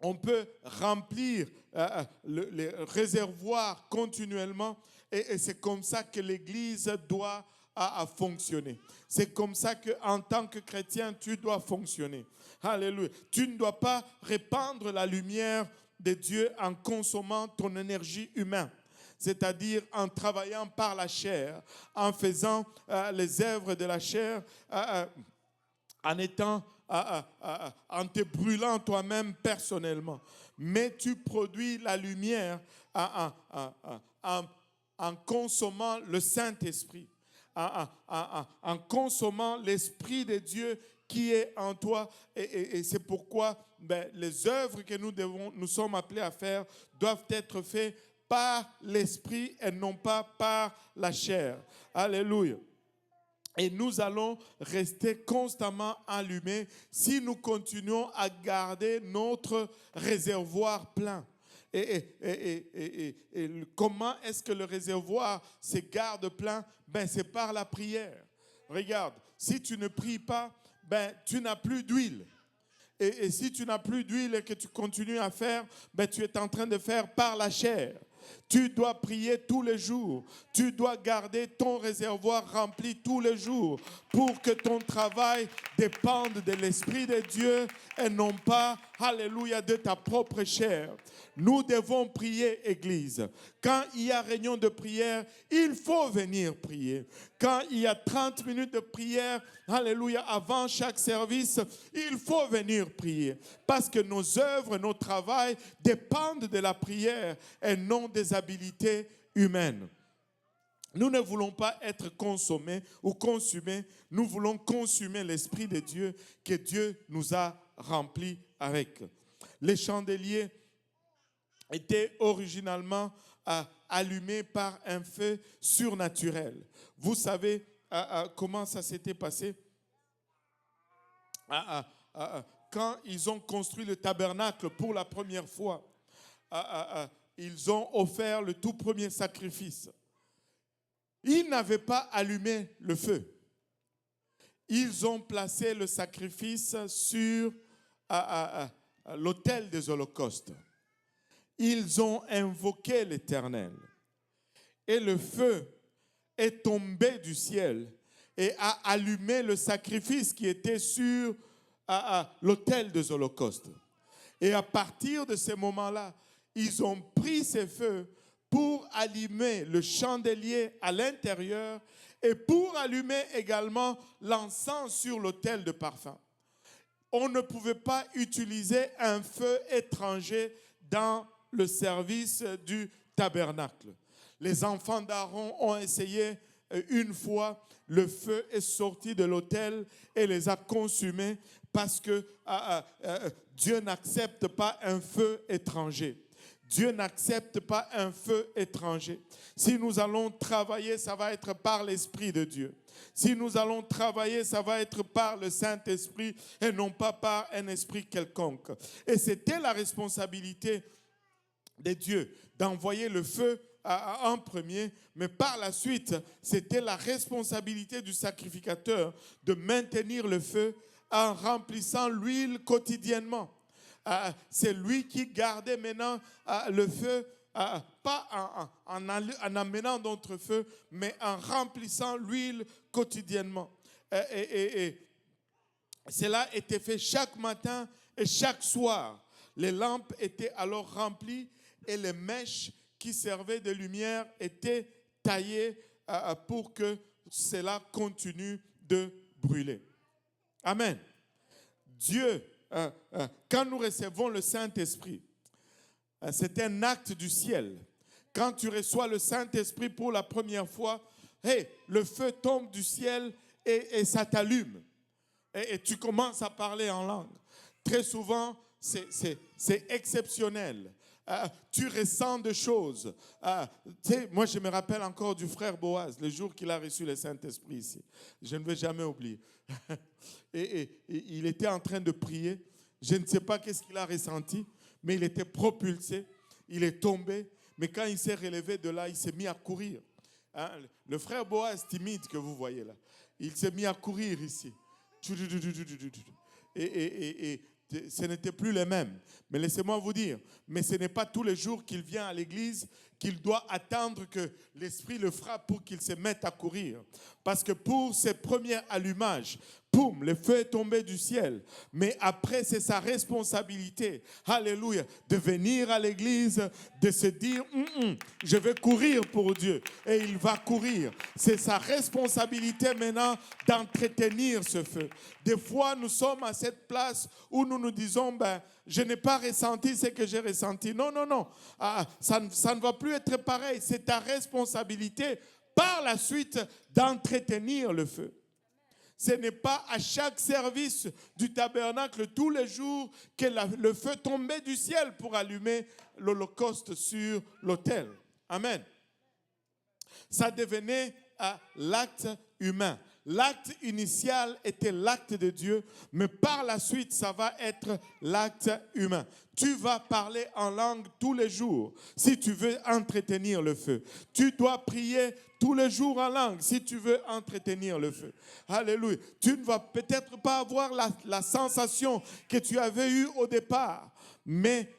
On peut remplir les réservoirs continuellement et c'est comme ça que l'Église doit fonctionner. C'est comme ça qu'en tant que chrétien, tu dois fonctionner. Alléluia. Tu ne dois pas répandre la lumière de Dieu en consommant ton énergie humaine, c'est-à-dire en travaillant par la chair, en faisant les œuvres de la chair, en te brûlant toi-même personnellement. Mais tu produis la lumière en consommant le Saint-Esprit, en consommant l'Esprit de Dieu qui est en toi. Et c'est pourquoi les œuvres que nous sommes appelés à faire doivent être faites par l'Esprit et non pas par la chair. Alléluia. Et nous allons rester constamment allumés si nous continuons à garder notre réservoir plein. comment est-ce que le réservoir se garde plein? Ben, c'est par la prière. Regarde, si tu ne pries pas, ben, tu n'as plus d'huile. Et si tu n'as plus d'huile et que tu continues à faire, ben, tu es en train de faire par la chair. Tu dois prier tous les jours. Tu dois garder ton réservoir rempli tous les jours pour que ton travail dépende de l'Esprit de Dieu et non pas, alléluia, de ta propre chair. Nous devons prier, Église. Quand il y a réunion de prière, il faut venir prier. Quand il y a 30 minutes de prière, alléluia, avant chaque service, il faut venir prier. Parce que nos œuvres, nos travails dépendent de la prière et non des habilités humaines. Nous ne voulons pas être consommés ou consumés. Nous voulons consumer l'Esprit de Dieu que Dieu nous a remplis avec. Les chandeliers étaient originalement allumés par un feu surnaturel. Vous savez comment ça s'était passé? Quand ils ont construit le tabernacle pour la première fois, ils ont offert le tout premier sacrifice. Ils n'avaient pas allumé le feu. Ils ont placé le sacrifice sur l'autel des holocaustes. Ils ont invoqué l'Éternel. Et le feu est tombé du ciel et a allumé le sacrifice qui était sur l'autel des holocaustes. Et à partir de ce moment-là, ils ont pris ces feux pour allumer le chandelier à l'intérieur et pour allumer également l'encens sur l'autel de parfum. On ne pouvait pas utiliser un feu étranger dans le service du tabernacle. Les enfants d'Aaron ont essayé une fois, le feu est sorti de l'autel et les a consumés parce que Dieu n'accepte pas un feu étranger. Dieu n'accepte pas un feu étranger. Si nous allons travailler, ça va être par l'Esprit de Dieu. Si nous allons travailler, ça va être par le Saint-Esprit et non pas par un esprit quelconque. Et c'était la responsabilité de Dieu d'envoyer le feu en premier, mais par la suite, c'était la responsabilité du sacrificateur de maintenir le feu en remplissant l'huile quotidiennement. C'est lui qui gardait maintenant le feu, pas en amenant d'autres feux, mais en remplissant l'huile quotidiennement. Et cela était fait chaque matin et chaque soir. Les lampes étaient alors remplies et les mèches qui servaient de lumière étaient taillées pour que cela continue de brûler. Amen. Dieu, quand nous recevons le Saint-Esprit, c'est un acte du ciel. Quand tu reçois le Saint-Esprit pour la première fois, le feu tombe du ciel et ça t'allume. Et tu commences à parler en langue. Très souvent, c'est exceptionnel. Tu ressens des choses. Moi, je me rappelle encore du frère Boaz, le jour qu'il a reçu le Saint-Esprit ici. Je ne vais jamais oublier. Et il était en train de prier. Je ne sais pas qu'est-ce qu'il a ressenti, mais il était propulsé. Il est tombé. Mais quand il s'est relevé de là, il s'est mis à courir. Le frère Boaz timide que vous voyez là, il s'est mis à courir ici. Et ce n'était plus les mêmes. Mais laissez-moi vous dire, mais ce n'est pas tous les jours qu'il vient à l'église qu'il doit attendre que l'Esprit le frappe pour qu'il se mette à courir. Parce que pour ses premiers allumages, boum, le feu est tombé du ciel. Mais après, c'est sa responsabilité, alléluia, de venir à l'église, de se dire, je vais courir pour Dieu. Et il va courir. C'est sa responsabilité maintenant d'entretenir ce feu. Des fois, nous sommes à cette place où nous nous disons, je n'ai pas ressenti ce que j'ai ressenti. Non, non, non. Ça ne va plus être pareil. C'est ta responsabilité par la suite d'entretenir le feu. Ce n'est pas à chaque service du tabernacle tous les jours que le feu tombait du ciel pour allumer l'holocauste sur l'autel. Amen. Ça devenait l'acte humain. L'acte initial était l'acte de Dieu, mais par la suite, ça va être l'acte humain. Tu vas parler en langue tous les jours si tu veux entretenir le feu. Tu dois prier tous les jours en langue si tu veux entretenir le feu. Alléluia. Tu ne vas peut-être pas avoir la sensation que tu avais eue au départ, mais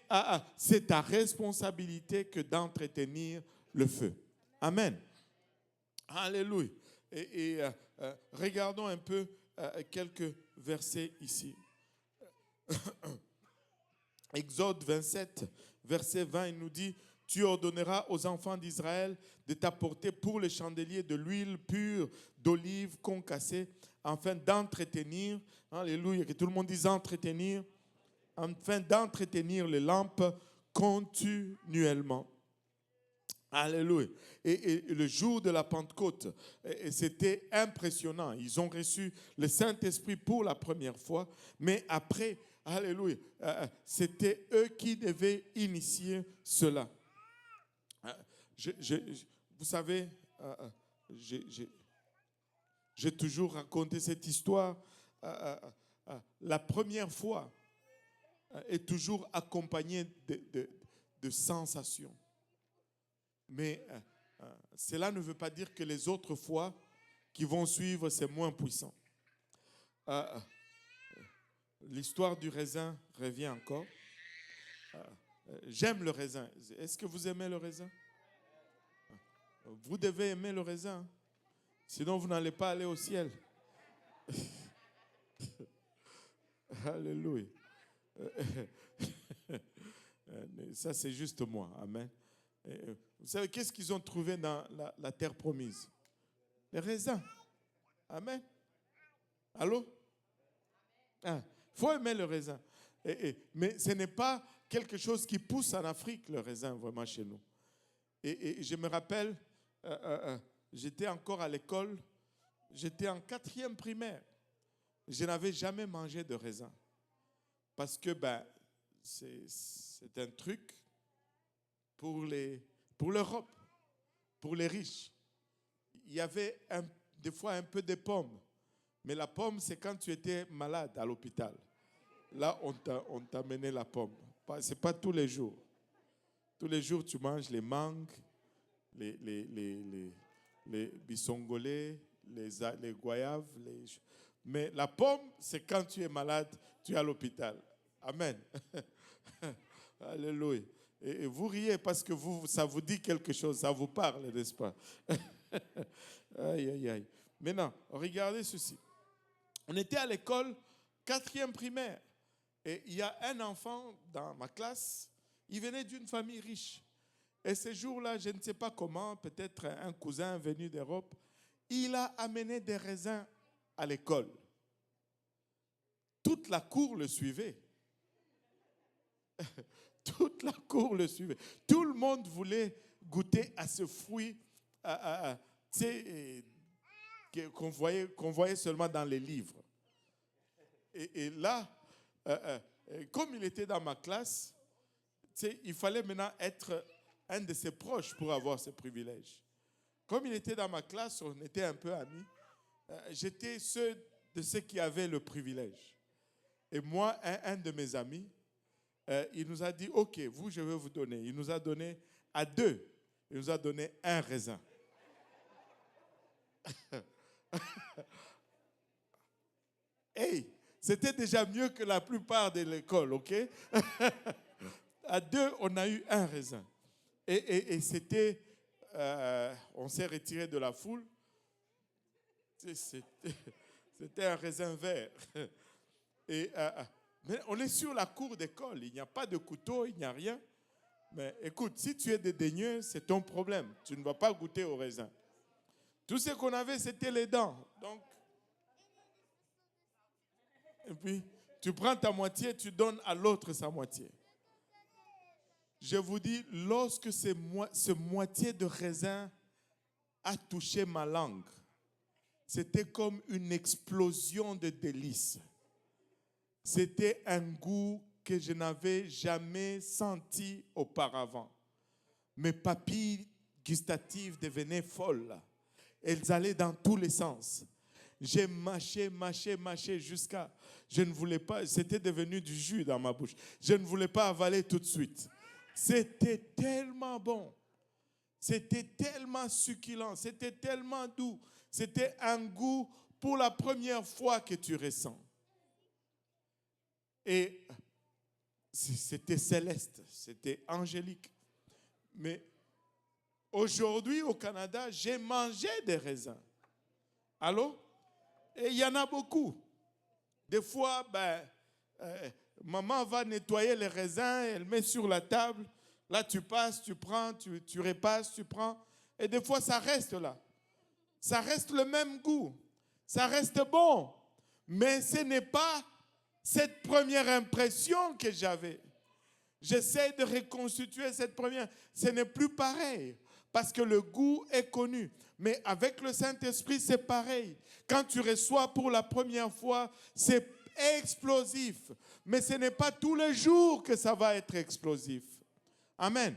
c'est ta responsabilité que d'entretenir le feu. Amen. Alléluia. Et regardons un peu quelques versets ici. Exode 27, verset 20, il nous dit: tu ordonneras aux enfants d'Israël de t'apporter pour les chandeliers de l'huile pure d'olive concassée, afin d'entretenir, alléluia, que tout le monde dise entretenir, afin d'entretenir les lampes continuellement. Alléluia. Et le jour de la Pentecôte, c'était impressionnant. Ils ont reçu le Saint-Esprit pour la première fois, mais après, alléluia, c'était eux qui devaient initier cela. Vous savez, j'ai toujours raconté cette histoire. La première fois est toujours accompagnée de sensations. Mais cela ne veut pas dire que les autres fois qui vont suivre, c'est moins puissant. L'histoire du raisin revient encore. J'aime le raisin. Est-ce que vous aimez le raisin? Vous devez aimer le raisin. Sinon, vous n'allez pas aller au ciel. Alléluia. Ça, c'est juste moi. Amen. Vous savez, qu'est-ce qu'ils ont trouvé dans la terre promise? Les raisins. Amen. Allô? Il faut aimer le raisin. Mais ce n'est pas quelque chose qui pousse en Afrique, le raisin, vraiment chez nous. Et je me rappelle, j'étais encore à l'école, j'étais en 4e primaire. Je n'avais jamais mangé de raisin. Parce que c'est un truc pour l'Europe, pour les riches. Il y avait des fois un peu de pommes. Mais la pomme, c'est quand tu étais malade à l'hôpital. Là, on t'amenait la pomme. Ce n'est pas tous les jours. Tous les jours, tu manges les mangues, les bissongolais, les goyaves. Mais la pomme, c'est quand tu es malade, tu es à l'hôpital. Amen. Alléluia. Et vous riez parce que ça vous dit quelque chose, ça vous parle, n'est-ce pas? Aïe, aïe, aïe. Maintenant, regardez ceci. On était à l'école, 4e primaire. Et il y a un enfant dans ma classe, il venait d'une famille riche. Et ce jour-là, je ne sais pas comment, peut-être un cousin venu d'Europe, il a amené des raisins à l'école. Toute la cour le suivait. Toute la cour le suivait. Tout le monde voulait goûter à ce fruit qu'on voyait seulement dans les livres. Et là, comme il était dans ma classe, il fallait maintenant être un de ses proches pour avoir ce privilège. Comme il était dans ma classe, on était un peu amis. J'étais de ceux qui avaient le privilège. Et moi, un de mes amis, il nous a dit, OK, vous, je vais vous donner. Il nous a donné à 2. Il nous a donné un raisin. Hey, c'était déjà mieux que la plupart de l'école, OK? À 2, on a eu un raisin. Et c'était, on s'est retiré de la foule. C'était un raisin vert. Mais on est sur la cour d'école. Il n'y a pas de couteau, il n'y a rien. Mais écoute, si tu es dédaigneux, c'est ton problème. Tu ne vas pas goûter au raisin. Tout ce qu'on avait, c'était les dents. Donc, et puis, tu prends ta moitié, tu donnes à l'autre sa moitié. Je vous dis, lorsque ce moitié de raisin a touché ma langue, c'était comme une explosion de délices. C'était un goût que je n'avais jamais senti auparavant. Mes papilles gustatives devenaient folles. Elles allaient dans tous les sens. J'ai mâché jusqu'à... Je ne voulais pas, c'était devenu du jus dans ma bouche. Je ne voulais pas avaler tout de suite. C'était tellement bon. C'était tellement succulent. C'était tellement doux. C'était un goût pour la première fois que tu ressens. Et c'était céleste, c'était angélique. Mais aujourd'hui, au Canada, j'ai mangé des raisins. Allô? Et il y en a beaucoup. Des fois, maman va nettoyer les raisins, elle met sur la table. Là, tu passes, tu prends, tu repasses, tu prends. Et des fois, ça reste là. Ça reste le même goût. Ça reste bon. Mais ce n'est pas cette première impression que j'avais. J'essaie de reconstituer cette première. Ce n'est plus pareil. Parce que le goût est connu. Mais avec le Saint-Esprit, c'est pareil. Quand tu reçois pour la première fois, c'est explosif. Mais ce n'est pas tous les jours que ça va être explosif. Amen.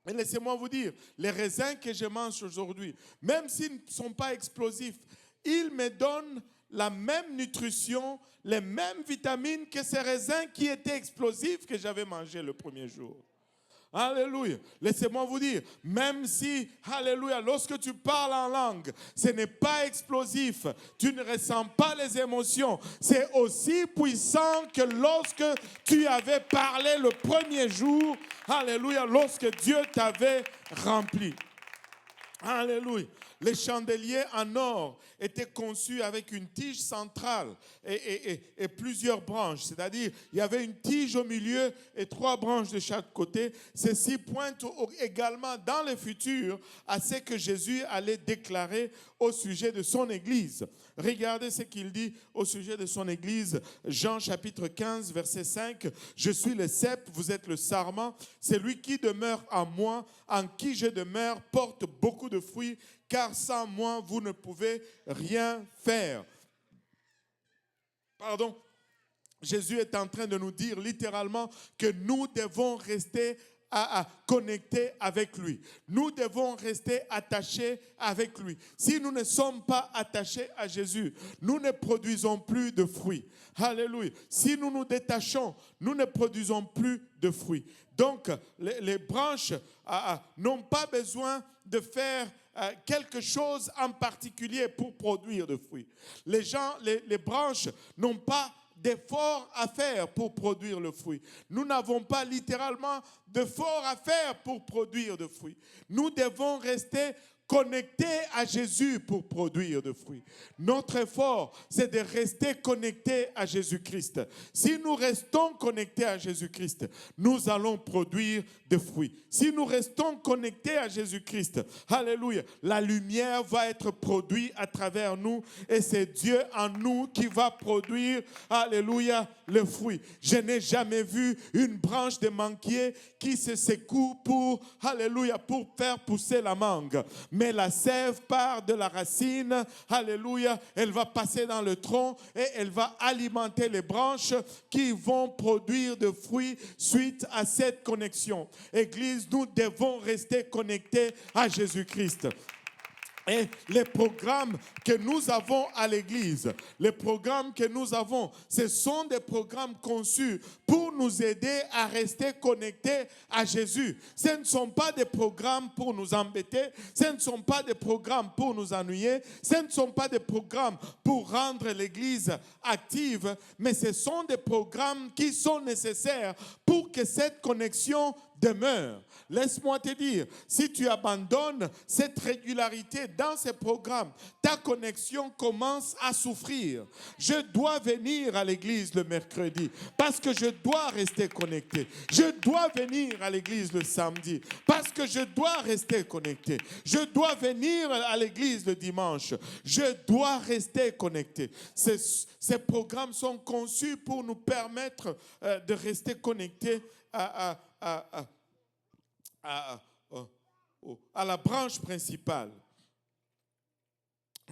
Et laissez-moi vous dire, les raisins que je mange aujourd'hui, même s'ils ne sont pas explosifs, ils me donnent la même nutrition, les mêmes vitamines que ces raisins qui étaient explosifs que j'avais mangés le premier jour. Alléluia. Laissez-moi vous dire, même si, alléluia, lorsque tu parles en langue, ce n'est pas explosif, tu ne ressens pas les émotions, c'est aussi puissant que lorsque tu avais parlé le premier jour, alléluia, lorsque Dieu t'avait rempli. Alléluia. Les chandeliers en or étaient conçus avec une tige centrale et plusieurs branches. C'est-à-dire, il y avait une tige au milieu et 3 branches de chaque côté. Ceci pointe également dans le futur à ce que Jésus allait déclarer au sujet de son Église. Regardez ce qu'il dit au sujet de son Église. Jean chapitre 15, verset 5. « Je suis le cep, vous êtes le sarment. Celui qui demeure en moi, en qui je demeure, porte beaucoup de fruits, car sans moi, vous ne pouvez rien faire. » Pardon. Jésus est en train de nous dire littéralement que nous devons rester connectés avec lui. Nous devons rester attachés avec lui. Si nous ne sommes pas attachés à Jésus, nous ne produisons plus de fruits. Alléluia. Si nous nous détachons, nous ne produisons plus de fruits. Donc, les branches n'ont pas besoin de faire quelque chose en particulier pour produire de fruits. Les branches n'ont pas d'efforts à faire pour produire le fruit. Nous n'avons pas littéralement d'efforts à faire pour produire de fruits. Nous devons rester connectés à Jésus pour produire de fruits. Notre effort, c'est de rester connectés à Jésus-Christ. Si nous restons connectés à Jésus-Christ, nous allons produire des fruits. Si nous restons connectés à Jésus-Christ, alléluia, la lumière va être produite à travers nous et c'est Dieu en nous qui va produire, alléluia, le fruit. Je n'ai jamais vu une branche de manguier qui se secoue pour, alléluia, pour faire pousser la mangue. Mais la sève part de la racine, alléluia, elle va passer dans le tronc et elle va alimenter les branches qui vont produire de fruits suite à cette connexion. Église, nous devons rester connectés à Jésus-Christ. Et les programmes que nous avons à l'église, les programmes que nous avons, ce sont des programmes conçus pour nous aider à rester connectés à Jésus. Ce ne sont pas des programmes pour nous embêter, ce ne sont pas des programmes pour nous ennuyer, ce ne sont pas des programmes pour rendre l'église active, mais ce sont des programmes qui sont nécessaires pour que cette connexion demeure. Laisse-moi te dire, si tu abandonnes cette régularité dans ces programmes, ta connexion commence à souffrir. Je dois venir à l'église le mercredi parce que je dois rester connecté. Je dois venir à l'église le samedi parce que je dois rester connecté. Je dois venir à l'église le dimanche. Je dois rester connecté. Ces programmes sont conçus pour nous permettre de rester connectés à la branche principale.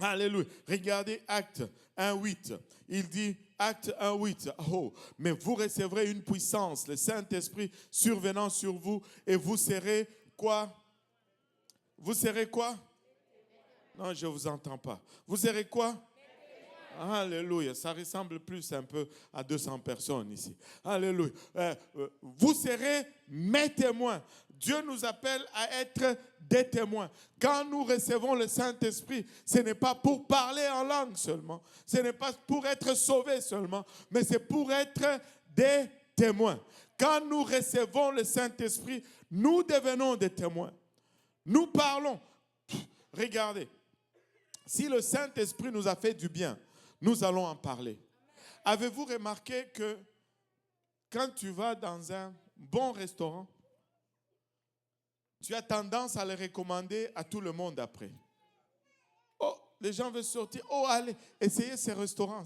Alléluia. Regardez Actes 1:8. Il dit, Actes 1:8. Oh, mais vous recevrez une puissance, le Saint-Esprit survenant sur vous, et vous serez quoi? Vous serez quoi? Non, je ne vous entends pas. Vous serez quoi? Alléluia. Ça ressemble plus un peu à 200 personnes ici. Alléluia. Vous serez mes témoins. Dieu nous appelle à être des témoins. Quand nous recevons le Saint-Esprit, ce n'est pas pour parler en langue seulement. Ce n'est pas pour être sauvés seulement, mais c'est pour être des témoins. Quand nous recevons le Saint-Esprit, nous devenons des témoins. Nous parlons. Regardez, si le Saint-Esprit nous a fait du bien, nous allons en parler. Avez-vous remarqué que quand tu vas dans un bon restaurant, tu as tendance à le recommander à tout le monde après. Oh, les gens veulent sortir. Oh, allez, essayez ces restaurants.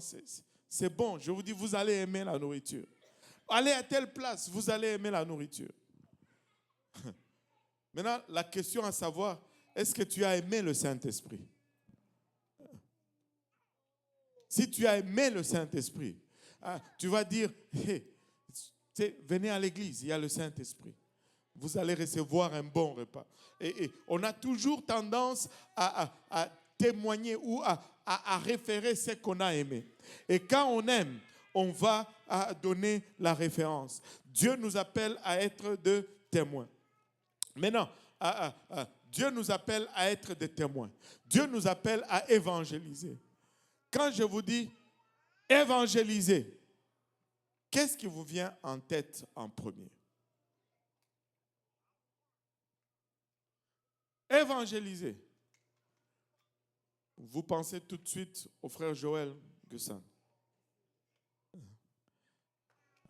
C'est bon. Je vous dis, vous allez aimer la nourriture. Allez à telle place, vous allez aimer la nourriture. Maintenant, la question à savoir, est-ce que tu as aimé le Saint-Esprit? Si tu as aimé le Saint-Esprit, tu vas dire, hey, venez à l'église, il y a le Saint-Esprit. Vous allez recevoir un bon repas. Et on a toujours tendance à témoigner ou à référer ce qu'on a aimé. Et quand on aime, on va donner la référence. Dieu nous appelle à être des témoins. Maintenant, Dieu nous appelle à être des témoins. Dieu nous appelle à évangéliser. Quand je vous dis évangéliser, qu'est-ce qui vous vient en tête en premier? Évangéliser. Vous pensez tout de suite au frère Joël Gussan.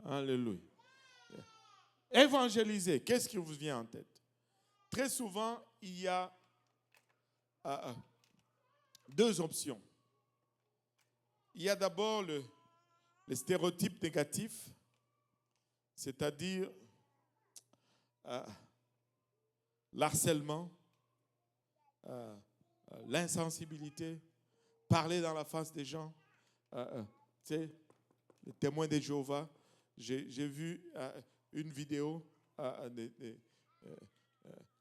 Alléluia. Évangéliser, qu'est-ce qui vous vient en tête? Très souvent, il y a deux options. Il y a d'abord le stéréotype négatif, c'est-à-dire l'harcèlement, l'insensibilité, parler dans la face des gens. Tu sais, les témoins de Jéhovah. J'ai vu une vidéo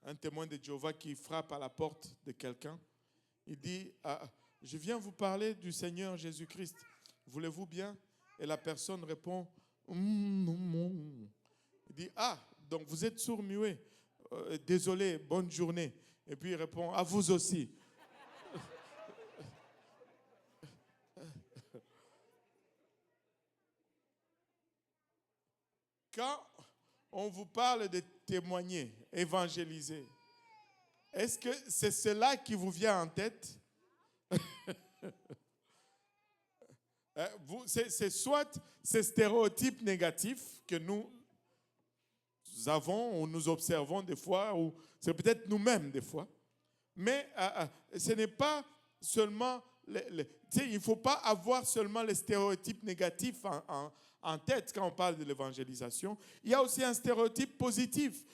un témoin de Jéhovah qui frappe à la porte de quelqu'un. Il dit, je viens vous parler du Seigneur Jésus-Christ. Voulez-vous bien? Et la personne répond, il dit, donc vous êtes sourd-muet. Désolé, bonne journée. Et puis il répond, à vous aussi. Quand on vous parle de témoigner, évangéliser, est-ce que c'est cela qui vous vient en tête? C'est soit ces stéréotypes négatifs que nous avons ou nous observons des fois, ou c'est peut-être nous-mêmes des fois, mais ce n'est pas seulement, il ne faut pas avoir seulement les stéréotypes négatifs en tête quand on parle de l'évangélisation. Il y a aussi un stéréotype positif.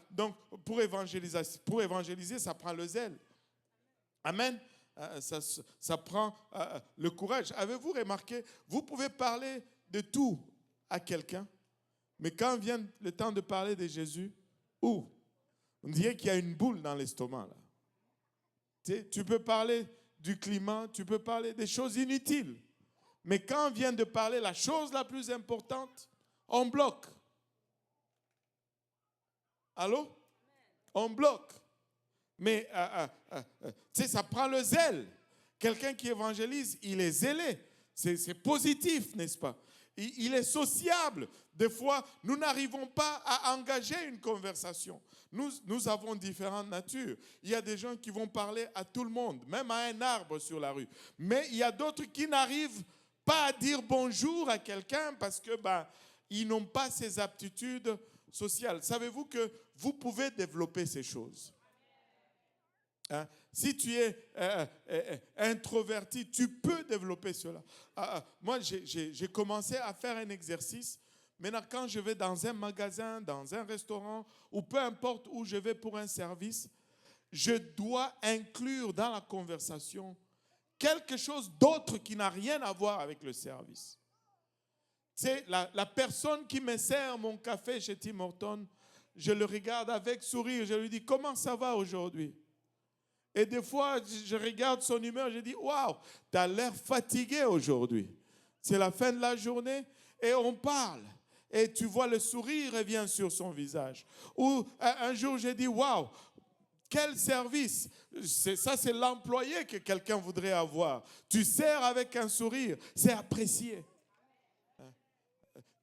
Donc, pour évangéliser, ça prend le zèle. Amen. Ça prend le courage. Avez-vous remarqué, vous pouvez parler de tout à quelqu'un, mais quand vient le temps de parler de Jésus, on dirait qu'il y a une boule dans l'estomac. Là. Tu peux parler du climat, tu peux parler des choses inutiles. Mais quand on vient de parler la chose la plus importante, on bloque. Allô? On bloque. Mais ça prend le zèle. Quelqu'un qui évangélise, il est zélé. C'est positif, n'est-ce pas? Il est sociable. Des fois, nous n'arrivons pas à engager une conversation. Nous avons différentes natures. Il y a des gens qui vont parler à tout le monde, même à un arbre sur la rue. Mais il y a d'autres qui n'arrivent pas à dire bonjour à quelqu'un parce que ils n'ont pas ces aptitudes sociales. Savez-vous que vous pouvez développer ces choses? Hein? Si tu es introverti, tu peux développer cela. Moi, j'ai commencé à faire un exercice. Maintenant, quand je vais dans un magasin, dans un restaurant, ou peu importe où je vais pour un service, je dois inclure dans la conversation quelque chose d'autre qui n'a rien à voir avec le service. C'est la personne qui me sert mon café chez Tim Hortons, je le regarde avec sourire, je lui dis « Comment ça va aujourd'hui ?» Et des fois, je regarde son humeur, je dis, waouh, tu as l'air fatigué aujourd'hui. C'est la fin de la journée et on parle. Et tu vois le sourire revient sur son visage. Ou un jour, j'ai dit, waouh, quel service. Ça, c'est l'employé que quelqu'un voudrait avoir. Tu sers avec un sourire, c'est apprécié.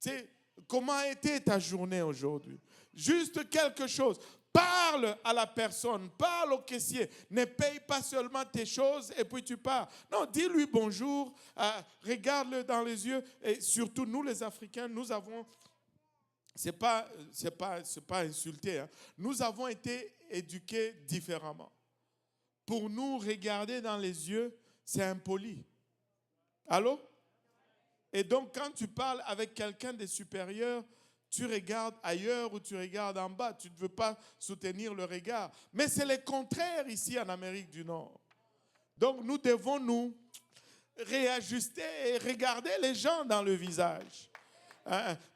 Tu sais, comment a été ta journée aujourd'hui? Juste quelque chose. Parle à la personne, parle au caissier. Ne paye pas seulement tes choses et puis tu pars. Non, dis-lui bonjour, regarde-le dans les yeux. Et surtout, nous les Africains, nous avons, c'est pas insulté, hein. Nous avons été éduqués différemment. Pour nous, regarder dans les yeux, c'est impoli. Allô? Et donc, quand tu parles avec quelqu'un de supérieur, tu regardes ailleurs ou tu regardes en bas. Tu ne veux pas soutenir le regard. Mais c'est le contraire ici en Amérique du Nord. Donc, nous devons nous réajuster et regarder les gens dans le visage.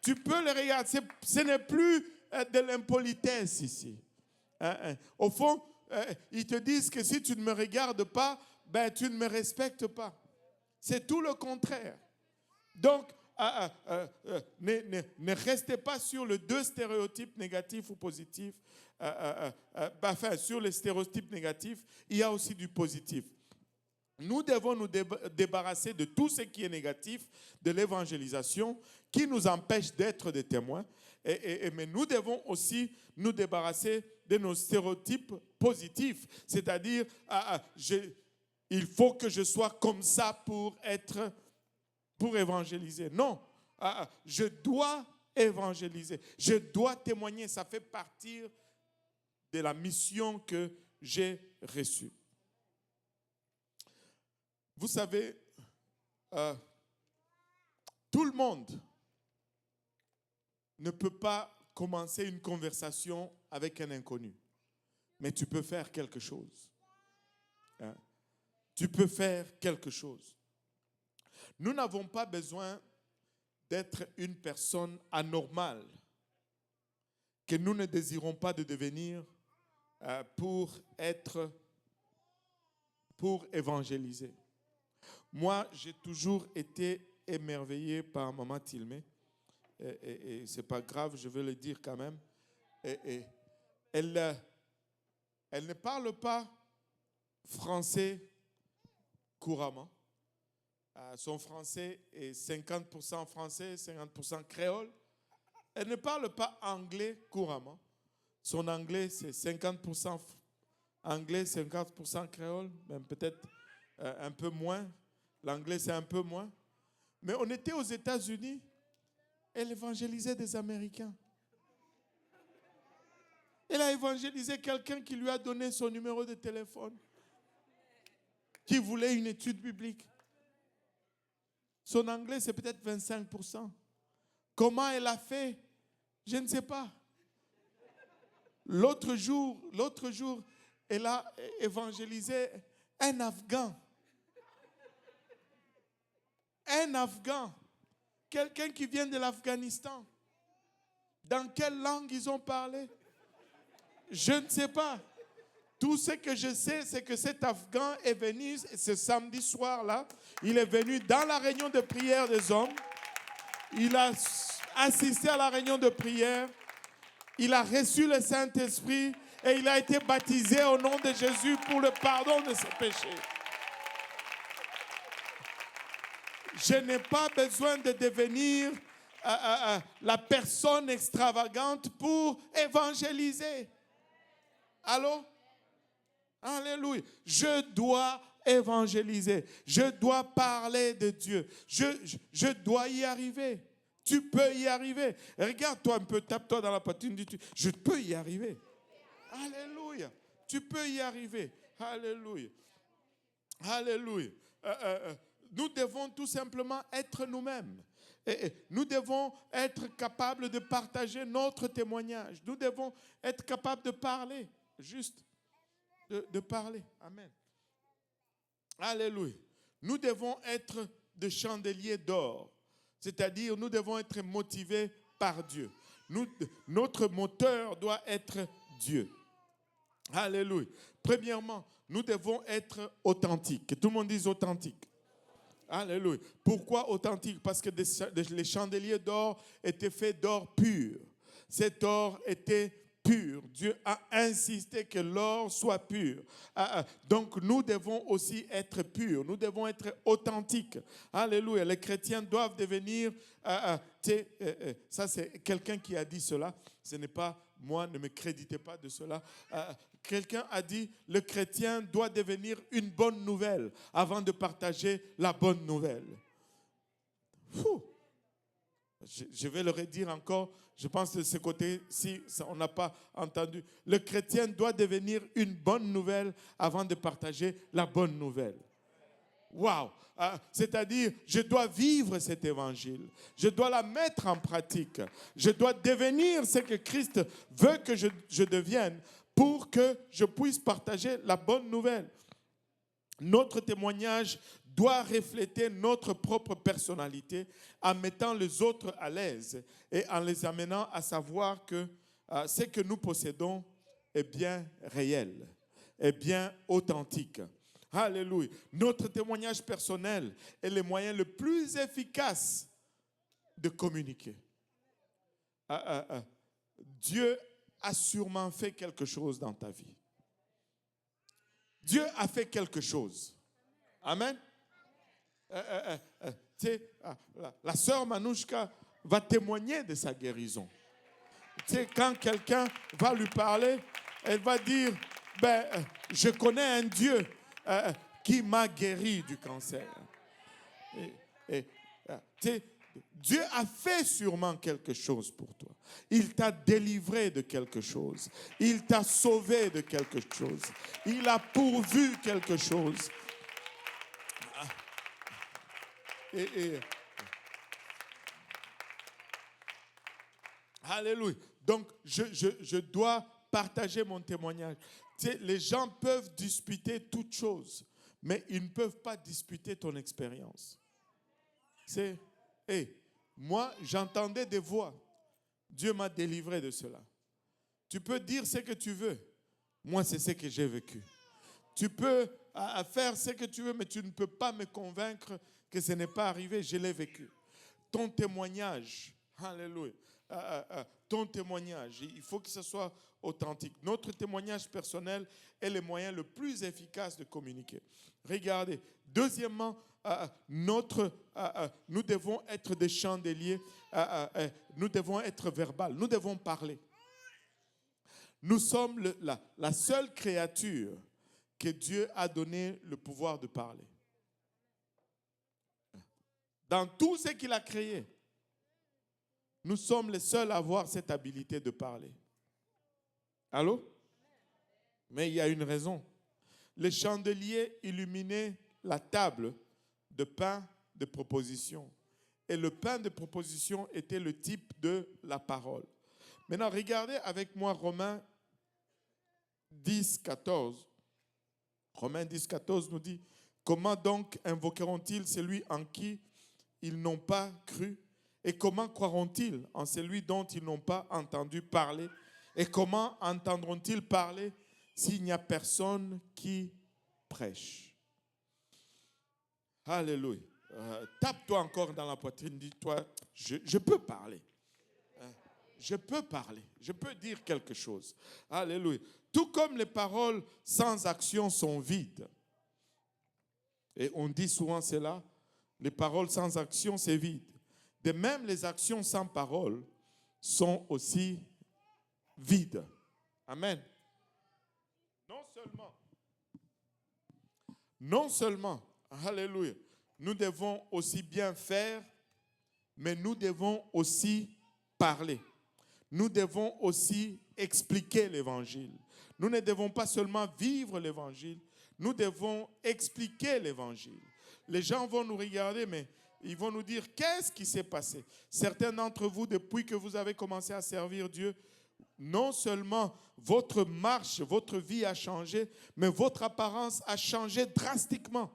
Tu peux les regarder. Ce n'est plus de l'impolitesse ici. Au fond, ils te disent que si tu ne me regardes pas, ben, tu ne me respectes pas. C'est tout le contraire. Donc, ne restez pas sur les deux stéréotypes négatifs ou positifs. Enfin, sur les stéréotypes négatifs, il y a aussi du positif. Nous devons nous débarrasser de tout ce qui est négatif, de l'évangélisation, qui nous empêche d'être des témoins. Mais nous devons aussi nous débarrasser de nos stéréotypes positifs. C'est-à-dire, il faut que je sois comme ça pour évangéliser. Non, je dois évangéliser. Je dois témoigner. Ça fait partie de la mission que j'ai reçue. Vous savez, tout le monde ne peut pas commencer une conversation avec un inconnu. Mais tu peux faire quelque chose. Hein? Tu peux faire quelque chose. Nous n'avons pas besoin d'être une personne anormale que nous ne désirons pas de devenir pour évangéliser. Moi, j'ai toujours été émerveillé par Maman Tilmé. Et ce n'est pas grave, je veux le dire quand même. Elle ne parle pas français couramment. Son français est 50% français, 50% créole. Elle ne parle pas anglais couramment. Son anglais, c'est 50% anglais, 50% créole, même peut-être un peu moins. L'anglais, c'est un peu moins. Mais on était aux États-Unis. Elle évangélisait des Américains. Elle a évangélisé quelqu'un qui lui a donné son numéro de téléphone, qui voulait une étude biblique. Son anglais, c'est peut-être 25%. Comment elle a fait? Je ne sais pas. L'autre jour, elle a évangélisé un Afghan. Un Afghan. Quelqu'un qui vient de l'Afghanistan. Dans quelle langue ils ont parlé? Je ne sais pas. Tout ce que je sais, c'est que cet Afghan est venu ce samedi soir-là. Il est venu dans la réunion de prière des hommes. Il a assisté à la réunion de prière. Il a reçu le Saint-Esprit et il a été baptisé au nom de Jésus pour le pardon de ses péchés. Je n'ai pas besoin de devenir la personne extravagante pour évangéliser. Allô? Alléluia. Je dois évangéliser. Je dois parler de Dieu. Je dois y arriver. Tu peux y arriver. Regarde-toi un peu, tape-toi dans la poitrine. Dis, je peux y arriver. Alléluia. Tu peux y arriver. Alléluia. Alléluia. Nous devons tout simplement être nous-mêmes. Et nous devons être capables de partager notre témoignage. Nous devons être capables de parler. Juste de parler. Amen. Alléluia. Nous devons être des chandeliers d'or. C'est-à-dire, nous devons être motivés par Dieu. Notre moteur doit être Dieu. Alléluia. Premièrement, nous devons être authentiques. Que tout le monde dise authentique. Alléluia. Pourquoi authentique? Parce que les chandeliers d'or étaient faits d'or pur. Cet or était pur. Dieu a insisté que l'or soit pur. Donc nous devons aussi être purs. Nous devons être authentiques. Alléluia. Les chrétiens doivent devenir... ça c'est quelqu'un qui a dit cela. Ce n'est pas moi, ne me créditez pas de cela. Quelqu'un a dit, le chrétien doit devenir une bonne nouvelle avant de partager la bonne nouvelle. Fou. Je vais le redire encore. Je pense que de ce côté-ci, on n'a pas entendu. Le chrétien doit devenir une bonne nouvelle avant de partager la bonne nouvelle. Waouh! C'est-à-dire, je dois vivre cet évangile. Je dois la mettre en pratique. Je dois devenir ce que Christ veut que je devienne pour que je puisse partager la bonne nouvelle. Notre témoignage doit refléter notre propre personnalité en mettant les autres à l'aise et en les amenant à savoir que ce que nous possédons est bien réel, est bien authentique. Alléluia. Notre témoignage personnel est le moyen le plus efficace de communiquer. Dieu a sûrement fait quelque chose dans ta vie. Dieu a fait quelque chose. Amen. La sœur Manouchka va témoigner de sa guérison. Quand quelqu'un va lui parler, elle va dire, je connais un Dieu qui m'a guéri du cancer. Dieu a fait sûrement quelque chose pour toi. Il t'a délivré de quelque chose. Il t'a sauvé de quelque chose. Il a pourvu quelque chose. Alléluia. Donc, je dois partager mon témoignage. Les gens peuvent disputer toutes choses, mais ils ne peuvent pas disputer ton expérience. Moi, j'entendais des voix. Dieu m'a délivré de cela. Tu peux dire ce que tu veux. Moi, c'est ce que j'ai vécu. Tu peux faire ce que tu veux, mais tu ne peux pas me convaincre que ce n'est pas arrivé. Je l'ai vécu. Ton témoignage, alléluia, ton témoignage, il faut que ce soit authentique. Notre témoignage personnel est le moyen le plus efficace de communiquer. Regardez. Deuxièmement, nous devons être des chandeliers, nous devons être verbal, nous devons parler. Nous sommes la seule créature que Dieu a donné le pouvoir de parler. Dans tout ce qu'il a créé, nous sommes les seuls à avoir cette habilité de parler. Allô? Mais il y a une raison. Les chandeliers illuminaient la table de pain de proposition. Et le pain de proposition était le type de la parole. Maintenant, regardez avec moi Romains 10, 14. Romains 10, 14 nous dit, comment donc invoqueront-ils celui en qui ils n'ont pas cru? Et comment croiront-ils en celui dont ils n'ont pas entendu parler? Et comment entendront-ils parler s'il n'y a personne qui prêche? Alléluia. Tape-toi encore dans la poitrine, dis-toi, je peux parler. Je peux parler, je peux dire quelque chose. Alléluia. Tout comme les paroles sans action sont vides. Et on dit souvent cela, les paroles sans action, c'est vide. De même, les actions sans parole sont aussi vides. Amen. Non seulement, alléluia, nous devons aussi bien faire, mais nous devons aussi parler. Nous devons aussi expliquer l'évangile. Nous ne devons pas seulement vivre l'évangile, nous devons expliquer l'évangile. Les gens vont nous regarder, mais ils vont nous dire, qu'est-ce qui s'est passé? Certains d'entre vous, depuis que vous avez commencé à servir Dieu, non seulement votre marche, votre vie a changé, mais votre apparence a changé drastiquement.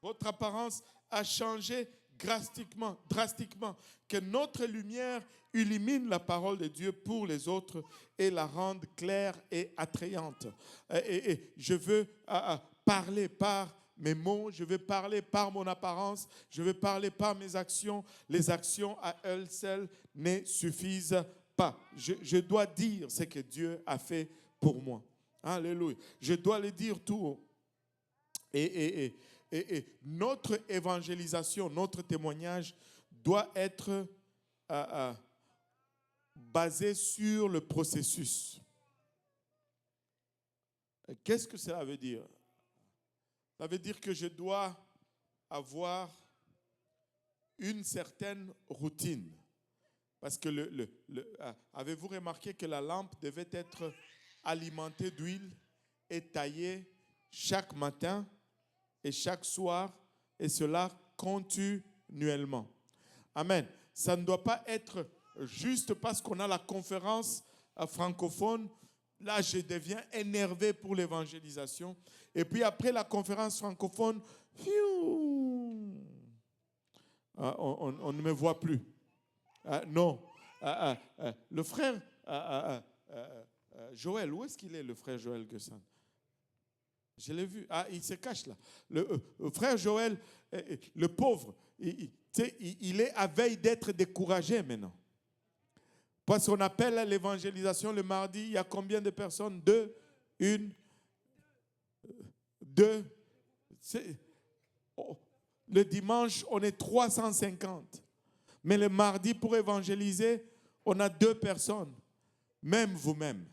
Votre apparence a changé drastiquement, que notre lumière illumine la parole de Dieu pour les autres et la rende claire et attrayante. Et je veux parler par mes mots, je veux parler par mon apparence, je veux parler par mes actions. Les actions à elles seules ne suffisent pas. Je dois dire ce que Dieu a fait pour moi. Alléluia. Je dois le dire tout haut. Et notre évangélisation, notre témoignage doit être basé sur le processus. Qu'est-ce que cela veut dire? Ça veut dire que je dois avoir une certaine routine. Parce que avez-vous remarqué que la lampe devait être alimentée d'huile et taillée chaque matin et chaque soir, et cela continuellement. Amen. Ça ne doit pas être juste parce qu'on a la conférence francophone. Là, je deviens énervé pour l'évangélisation. Et puis après la conférence francophone, on ne me voit plus. Non. Le frère Joël, où est-ce qu'il est, le frère Joël Gessan? Je l'ai vu. Il se cache là. Le frère Joël, le pauvre, il est à veille d'être découragé maintenant. Parce qu'on appelle l'évangélisation le mardi, il y a combien de personnes? Deux. Le dimanche, on est 350. Mais le mardi, pour évangéliser, on a 2 personnes. Même vous-même.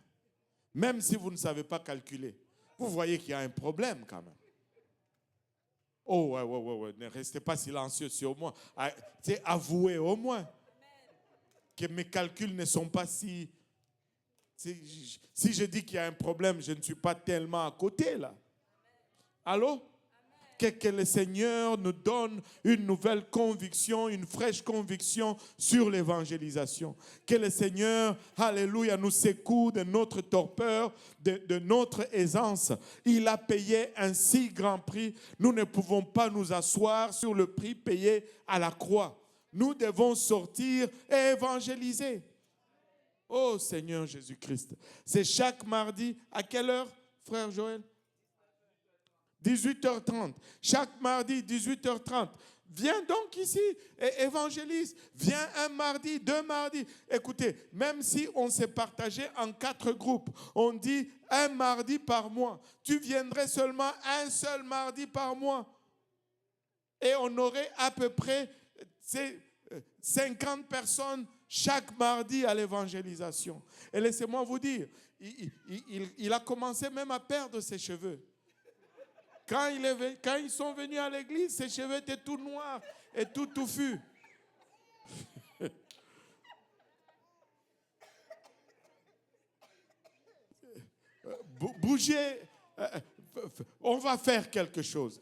Même si vous ne savez pas calculer. Vous voyez qu'il y a un problème quand même. Oh, ouais. Ne restez pas silencieux sur moi. Avouez au moins que mes calculs ne sont pas si... Si je dis qu'il y a un problème, je ne suis pas tellement à côté là. Allô? Que le Seigneur nous donne une nouvelle conviction, une fraîche conviction sur l'évangélisation. Que le Seigneur, alléluia, nous secoue de notre torpeur, de notre aisance. Il a payé un si grand prix. Nous ne pouvons pas nous asseoir sur le prix payé à la croix. Nous devons sortir et évangéliser. Oh Seigneur Jésus-Christ. C'est chaque mardi. À quelle heure, frère Joël? 18h30. Chaque mardi, 18h30. Viens donc ici et évangélise. Viens un mardi, 2 mardis. Écoutez, même si on s'est partagé en 4 groupes, on dit un mardi par mois. Tu viendrais seulement un seul mardi par mois. Et on aurait à peu près 50 personnes chaque mardi à l'évangélisation. Et laissez-moi vous dire, il a commencé même à perdre ses cheveux. Quand ils sont venus à l'église, ses cheveux étaient tout noirs et tout touffus. Bougez, on va faire quelque chose.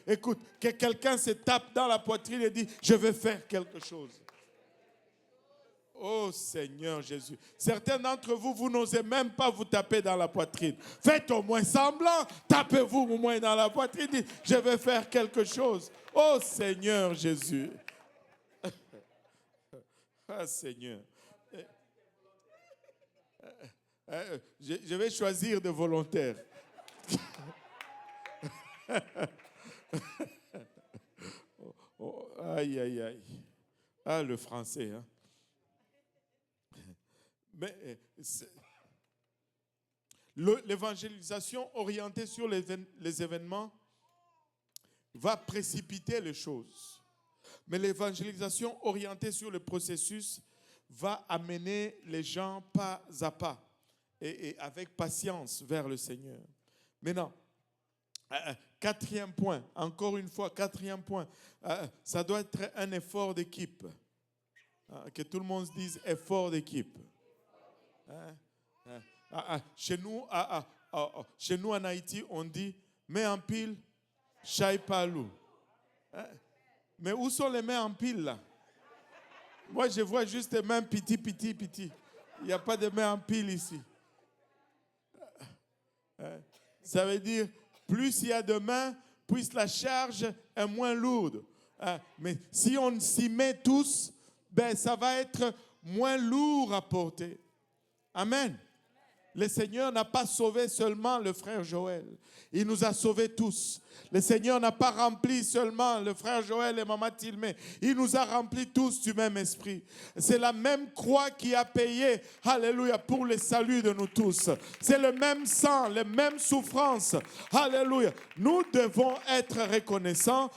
Écoute, que quelqu'un se tape dans la poitrine et dit, je vais faire quelque chose. Oh Seigneur Jésus. Certains d'entre vous, vous n'osez même pas vous taper dans la poitrine. Faites au moins semblant. Tapez-vous au moins dans la poitrine. Dites, je vais faire quelque chose. Oh Seigneur Jésus. Ah Seigneur. Je vais choisir de volontaires. Aïe. Ah, le français, hein. Mais l'évangélisation orientée sur les événements va précipiter les choses. Mais l'évangélisation orientée sur le processus va amener les gens pas à pas et avec patience vers le Seigneur. Maintenant, 4e point, encore une fois, 4e point, ça doit être un effort d'équipe. Que tout le monde se dise effort d'équipe. Chez nous en Haïti, on dit mets en pile, chai palou. Mais où sont les mains en pile là? Moi, je vois juste des mains piti. Il n'y a pas de mains en pile ici. Ça veut dire, plus il y a de mains, plus la charge est moins lourde. Mais si on s'y met tous, ben, ça va être moins lourd à porter. Amen. Le Seigneur n'a pas sauvé seulement le frère Joël. Il nous a sauvés tous. Le Seigneur n'a pas rempli seulement le frère Joël et Maman Tilmé. Il nous a remplis tous du même esprit. C'est la même croix qui a payé, alléluia, pour le salut de nous tous. C'est le même sang, les mêmes souffrances. Alléluia. Nous devons être reconnaissants.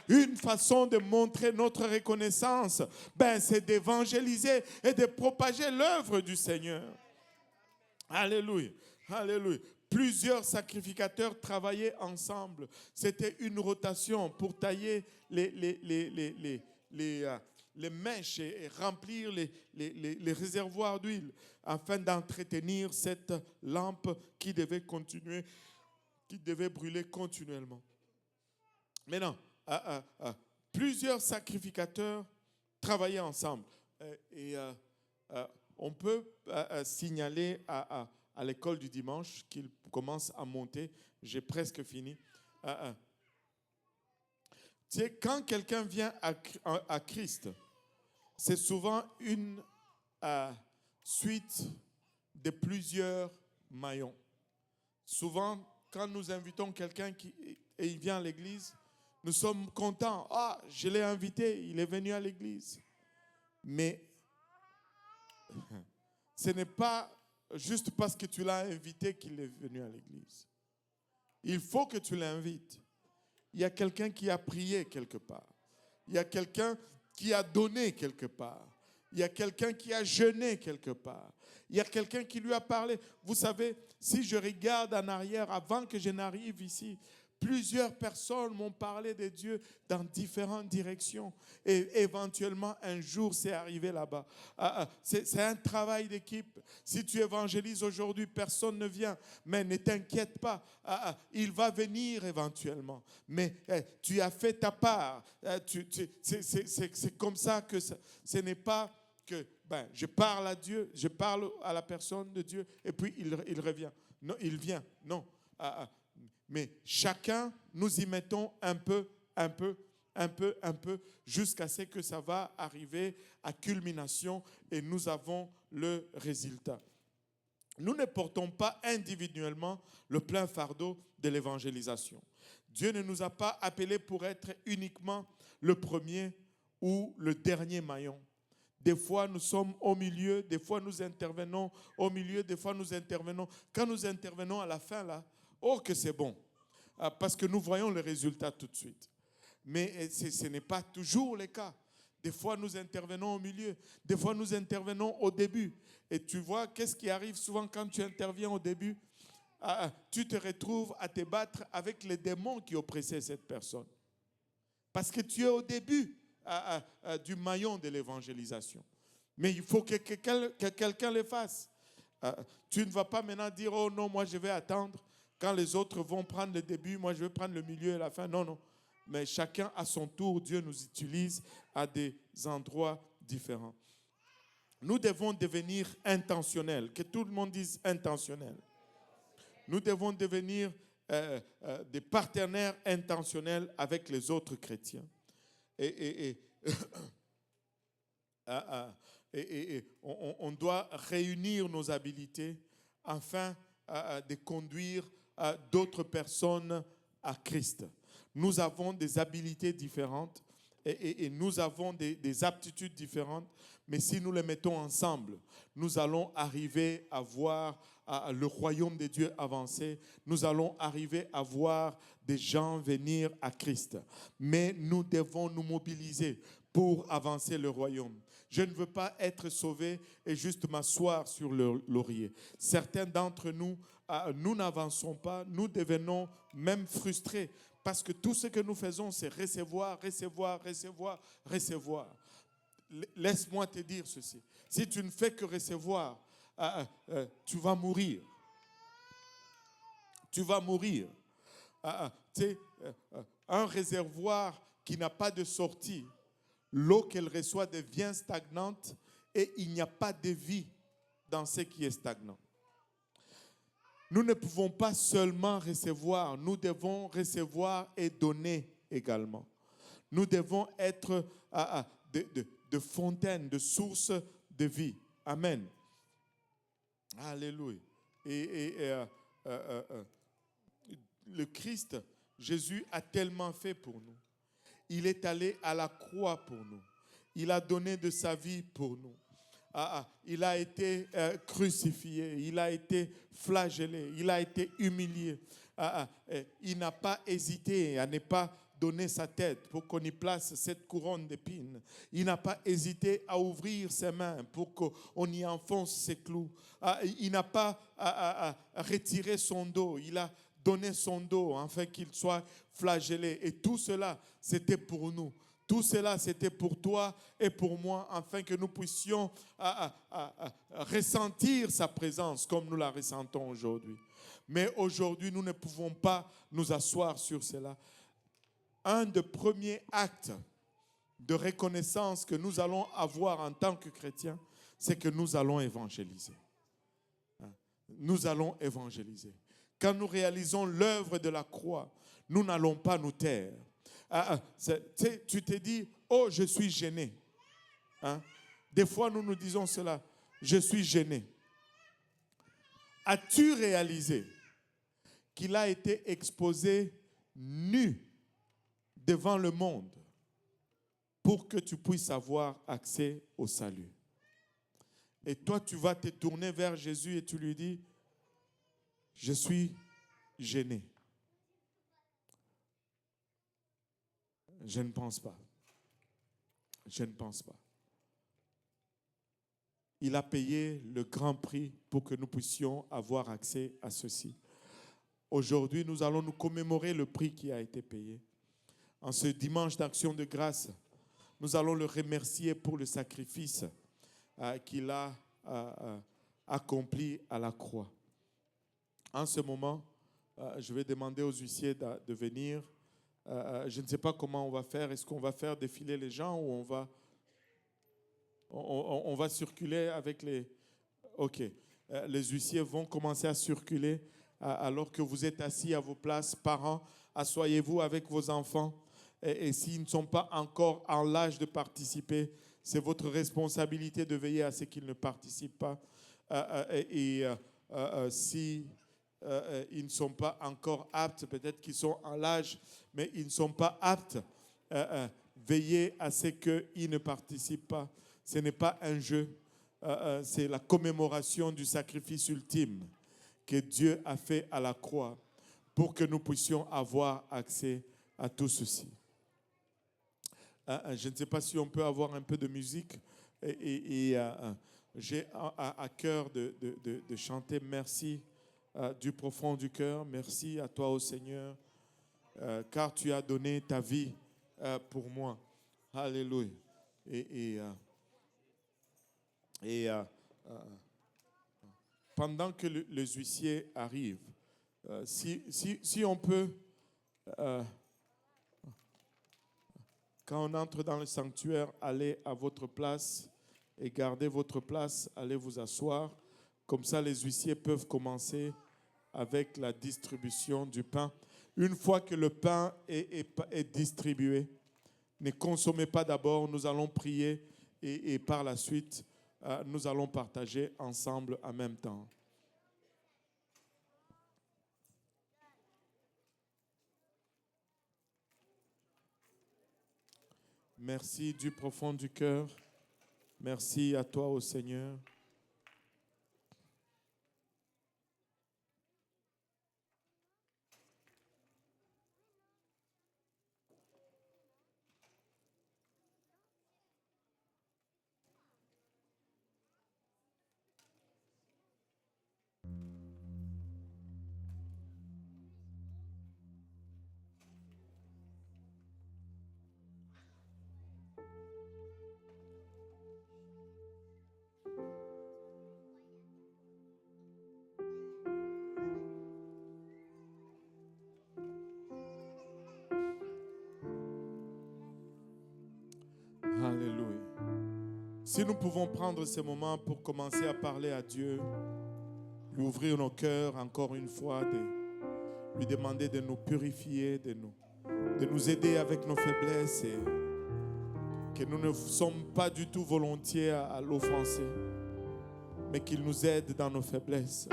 Une façon de montrer notre reconnaissance, ben, c'est d'évangéliser et de propager l'œuvre du Seigneur. Alléluia, alléluia. Plusieurs sacrificateurs travaillaient ensemble. C'était une rotation pour tailler les mèches et remplir les réservoirs d'huile afin d'entretenir cette lampe qui devait continuer, qui devait brûler continuellement. Maintenant, plusieurs sacrificateurs travaillaient ensemble. On peut signaler à l'école du dimanche qu'il commence à monter. J'ai presque fini. Tu sais, quand quelqu'un vient à Christ, c'est souvent une suite de plusieurs maillons. Souvent, quand nous invitons quelqu'un et il vient à l'église, nous sommes contents. Ah, je l'ai invité, il est venu à l'église. Mais ce n'est pas juste parce que tu l'as invité qu'il est venu à l'église. Il faut que tu l'invites. Il y a quelqu'un qui a prié quelque part. Il y a quelqu'un qui a donné quelque part. Il y a quelqu'un qui a jeûné quelque part. Il y a quelqu'un qui lui a parlé. Vous savez, si je regarde en arrière, avant que je n'arrive ici, plusieurs personnes m'ont parlé de Dieu dans différentes directions. Et éventuellement, un jour, c'est arrivé là-bas. C'est un travail d'équipe. Si tu évangélises aujourd'hui, personne ne vient. Mais ne t'inquiète pas. Il va venir éventuellement. Mais tu as fait ta part. C'est comme ça que ce n'est pas que je parle à Dieu, je parle à la personne de Dieu, et puis il revient. Non, il vient. Non. Mais chacun, nous y mettons un peu, jusqu'à ce que ça va arriver à culmination et nous avons le résultat. Nous ne portons pas individuellement le plein fardeau de l'évangélisation. Dieu ne nous a pas appelés pour être uniquement le premier ou le dernier maillon. Des fois, nous sommes au milieu, des fois, nous intervenons au milieu, des fois, nous intervenons. Quand nous intervenons à la fin, là, oh, que c'est bon, parce que nous voyons le résultat tout de suite. Mais ce n'est pas toujours le cas. Des fois, nous intervenons au milieu. Des fois, nous intervenons au début. Et tu vois, qu'est-ce qui arrive souvent quand tu interviens au début? Tu te retrouves à te battre avec les démons qui oppressaient cette personne. Parce que tu es au début du maillon de l'évangélisation. Mais il faut que quelqu'un le fasse. Tu ne vas pas maintenant dire, oh non, moi je vais attendre. Quand les autres vont prendre le début, moi je vais prendre le milieu et la fin. Non, non. Mais chacun à son tour, Dieu nous utilise à des endroits différents. Nous devons devenir intentionnels. Que tout le monde dise intentionnel. Nous devons devenir des partenaires intentionnels avec les autres chrétiens. Et on doit réunir nos habiletés afin de conduire d'autres personnes à Christ. Nous avons des habiletés différentes et nous avons des aptitudes différentes, mais si nous les mettons ensemble, nous allons arriver à voir le royaume de Dieu avancer. Nous allons arriver à voir des gens venir à Christ. Mais nous devons nous mobiliser pour avancer le royaume. Je ne veux pas être sauvé et juste m'asseoir sur le laurier. Certains d'entre nous, nous n'avançons pas, nous devenons même frustrés parce que tout ce que nous faisons, c'est recevoir, recevoir, recevoir, recevoir. Laisse-moi te dire ceci. Si tu ne fais que recevoir, tu vas mourir. Tu vas mourir. Un réservoir qui n'a pas de sortie, l'eau qu'elle reçoit devient stagnante et il n'y a pas de vie dans ce qui est stagnant. Nous ne pouvons pas seulement recevoir, nous devons recevoir et donner également. Nous devons être de fontaines, de sources de vie. Amen. Alléluia. Le Christ, Jésus a tellement fait pour nous. Il est allé à la croix pour nous. Il a donné de sa vie pour nous. Il a été crucifié, il a été flagellé, il a été humilié. Il n'a pas hésité à ne pas donner sa tête pour qu'on y place cette couronne d'épines. Il n'a pas hésité à ouvrir ses mains pour qu'on y enfonce ses clous. Il n'a pas retiré son dos. Il a donné son dos afin qu'il soit flagellé. Et tout cela, c'était pour nous. Tout cela, c'était pour toi et pour moi, afin que nous puissions ressentir sa présence comme nous la ressentons aujourd'hui. Mais aujourd'hui, nous ne pouvons pas nous asseoir sur cela. Un des premiers actes de reconnaissance que nous allons avoir en tant que chrétiens, c'est que nous allons évangéliser. Nous allons évangéliser. Quand nous réalisons l'œuvre de la croix, nous n'allons pas nous taire. Tu te dis, oh, je suis gêné. Des fois, nous nous disons cela, je suis gêné. As-tu réalisé qu'il a été exposé nu devant le monde pour que tu puisses avoir accès au salut? Et toi, tu vas te tourner vers Jésus et tu lui dis, je suis gêné. Je ne pense pas. Je ne pense pas. Il a payé le grand prix pour que nous puissions avoir accès à ceci. Aujourd'hui, nous allons nous commémorer le prix qui a été payé. En ce dimanche d'action de grâce, nous allons le remercier pour le sacrifice qu'il a accompli à la croix. En ce moment, je vais demander aux huissiers de venir. Je ne sais pas comment on va faire. Est-ce qu'on va faire défiler les gens ou on va circuler avec les... OK. Les huissiers vont commencer à circuler alors que vous êtes assis à vos places. Parents, asseyez-vous avec vos enfants. Et s'ils ne sont pas encore en l'âge de participer, c'est votre responsabilité de veiller à ce qu'ils ne participent pas. Si ils ne sont pas encore aptes, peut-être qu'ils sont en l'âge, mais ils ne sont pas aptes, veillez à ce qu'ils ne participent pas. Ce n'est pas un jeu, c'est la commémoration du sacrifice ultime que Dieu a fait à la croix pour que nous puissions avoir accès à tout ceci. Je ne sais pas si on peut avoir un peu de musique. J'ai à cœur de chanter merci du profond du cœur. Merci à toi, ô Seigneur, car tu as donné ta vie pour moi. Alléluia. Pendant que les huissiers arrivent, si on peut... Quand on entre dans le sanctuaire, allez à votre place et gardez votre place, allez vous asseoir. Comme ça, les huissiers peuvent commencer avec la distribution du pain. Une fois que le pain est distribué, ne consommez pas d'abord, nous allons prier et par la suite, nous allons partager ensemble en même temps. Merci du profond du cœur. Merci à toi, ô Seigneur. Alléluia. Si nous pouvons prendre ce moment pour commencer à parler à Dieu, lui ouvrir nos cœurs encore une fois, de lui demander de nous purifier, de nous de nous aider avec nos faiblesses et que nous ne sommes pas du tout volontiers à l'offenser, mais qu'il nous aide dans nos faiblesses.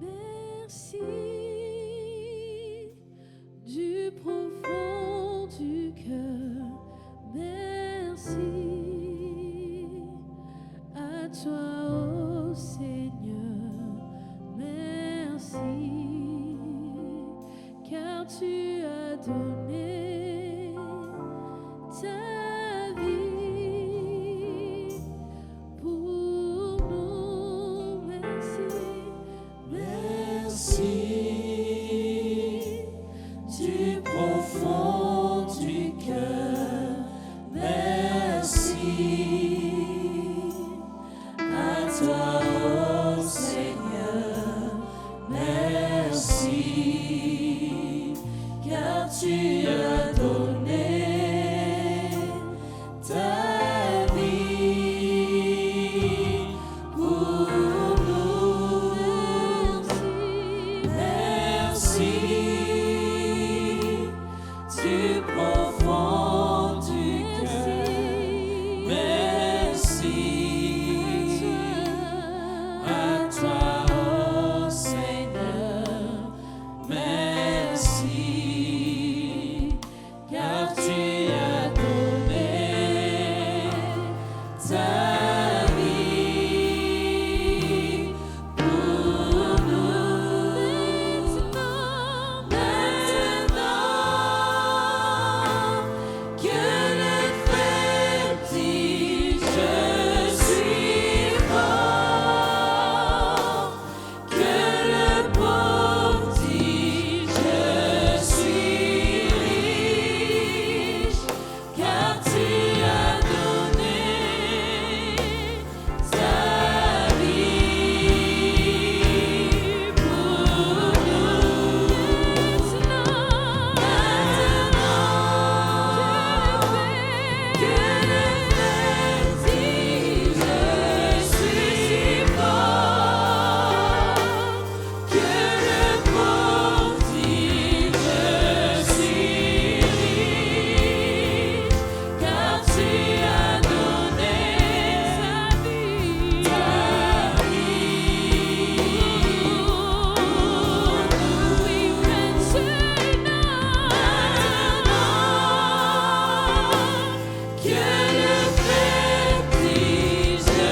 Merci du profond du cœur. Merci à toi, ô Seigneur. Merci, car tu as donné ta vie pour nous. Merci du profond du cœur. Merci à toi, ô Seigneur. Merci, car tu as donné ta vie pour nous. Merci du profond du cœur. Merci à toi, ô Seigneur. Merci, car tu as donné ta vie pour nous. Maintenant que le faible dit je suis fort, que le pauvre dit je suis riche, car tu as donné ta vie pour nous. Maintenant que le faible dit je suis fort, que le pauvre dit je suis riche, car tu as donné ta vie pour nous. Que le faible dit je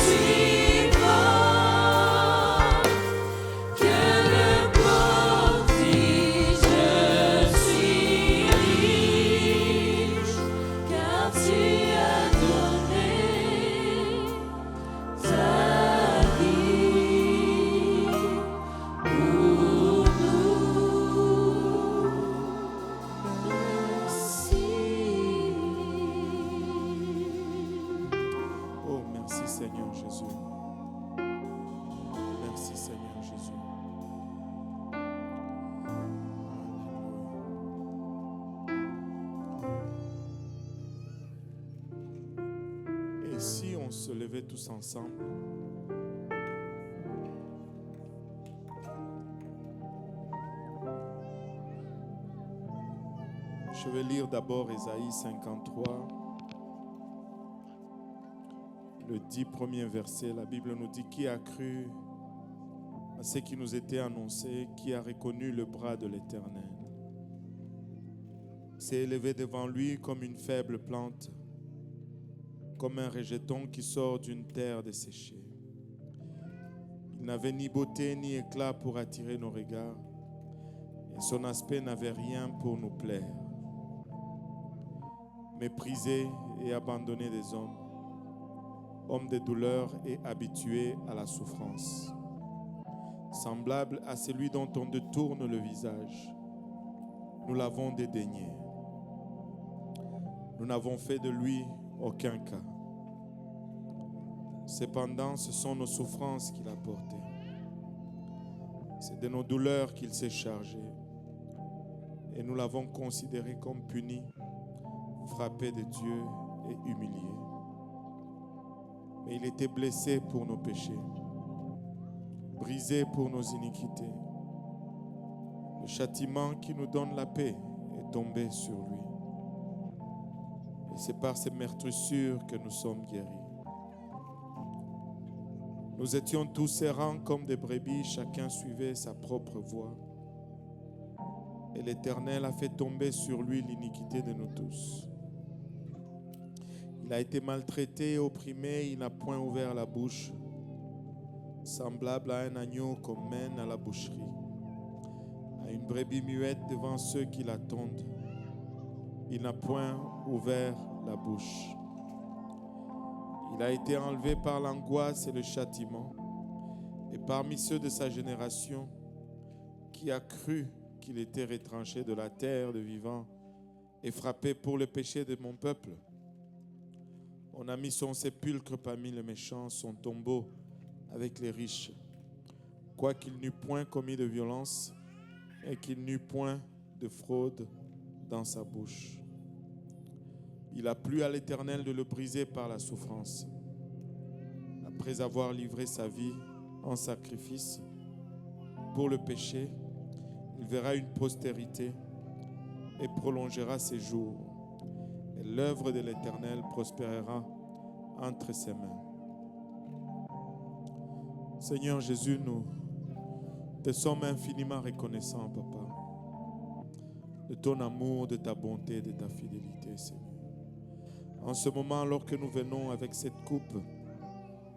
suis fort, que le pauvre dit je suis riche, car tu as donné ta vie pour nous. Oh, merci Seigneur Jésus. Merci Seigneur Jésus. Alléluia. Et si on se levait tous ensemble, je vais lire d'abord Ésaïe 53. Le 10 premiers versets, la Bible nous dit: qui a cru à ce qui nous était annoncé, qui a reconnu le bras de l'Éternel, s'est élevé devant lui comme une faible plante, comme un rejeton qui sort d'une terre desséchée. Il n'avait ni beauté ni éclat pour attirer nos regards, et son aspect n'avait rien pour nous plaire. Méprisé et abandonné des hommes, homme de douleur et habitué à la souffrance, semblable à celui dont on détourne le visage. nous l'avons dédaigné. Nous n'avons fait de lui aucun cas. Cependant, ce sont nos souffrances qu'il a portées. C'est de nos douleurs qu'il s'est chargé. Et nous l'avons considéré comme puni, frappé de Dieu et humilié. Mais il était blessé pour nos péchés, brisé pour nos iniquités. Le châtiment qui nous donne la paix est tombé sur lui. Et c'est par ses meurtrissures que nous sommes guéris. Nous étions tous errants comme des brebis, chacun suivait sa propre voie. Et l'Éternel a fait tomber sur lui l'iniquité de nous tous. Il a été maltraité et opprimé, il n'a point ouvert la bouche, semblable à un agneau qu'on mène à la boucherie, à une brebis muette devant ceux qui l'attendent. Il n'a point ouvert la bouche. Il a été enlevé par l'angoisse et le châtiment. Et parmi ceux de sa génération, qui a cru qu'il était retranché de la terre de vivants et frappé pour le péché de mon peuple, on a mis son sépulcre parmi les méchants, son tombeau avec les riches, quoiqu'il n'eût point commis de violence et qu'il n'eût point de fraude dans sa bouche. Il a plu à l'Éternel de le briser par la souffrance. Après avoir livré sa vie en sacrifice pour le péché, il verra une postérité et prolongera ses jours. Et l'œuvre de l'Éternel prospérera entre ses mains. Seigneur Jésus, nous te sommes infiniment reconnaissants, Papa, de ton amour, de ta bonté, de ta fidélité, Seigneur. En ce moment, alors que nous venons avec cette coupe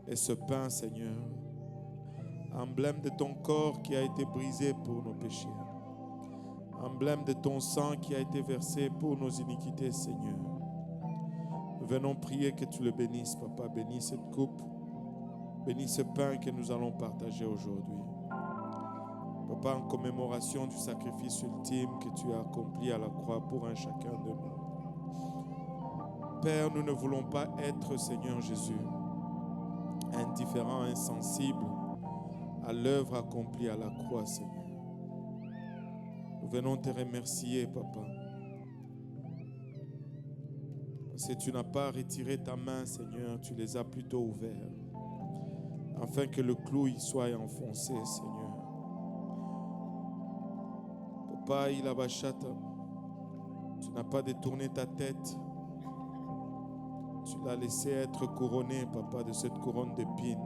et ce pain, Seigneur, emblème de ton corps qui a été brisé pour nos péchés, emblème de ton sang qui a été versé pour nos iniquités, Seigneur. Nous venons prier que tu le bénisses, Papa. Bénis cette coupe, bénis ce pain que nous allons partager aujourd'hui. Papa, en commémoration du sacrifice ultime que tu as accompli à la croix pour un chacun de nous. Père, nous ne voulons pas être, Seigneur Jésus, indifférents, insensibles à l'œuvre accomplie à la croix, Seigneur. Nous venons te remercier, Papa, parce que tu n'as pas retiré ta main, Seigneur, tu les as plutôt ouverts, afin que le clou y soit enfoncé, Seigneur. Papa, il abachata, tu n'as pas détourné ta tête. Tu l'as laissé être couronné, Papa, de cette couronne d'épines,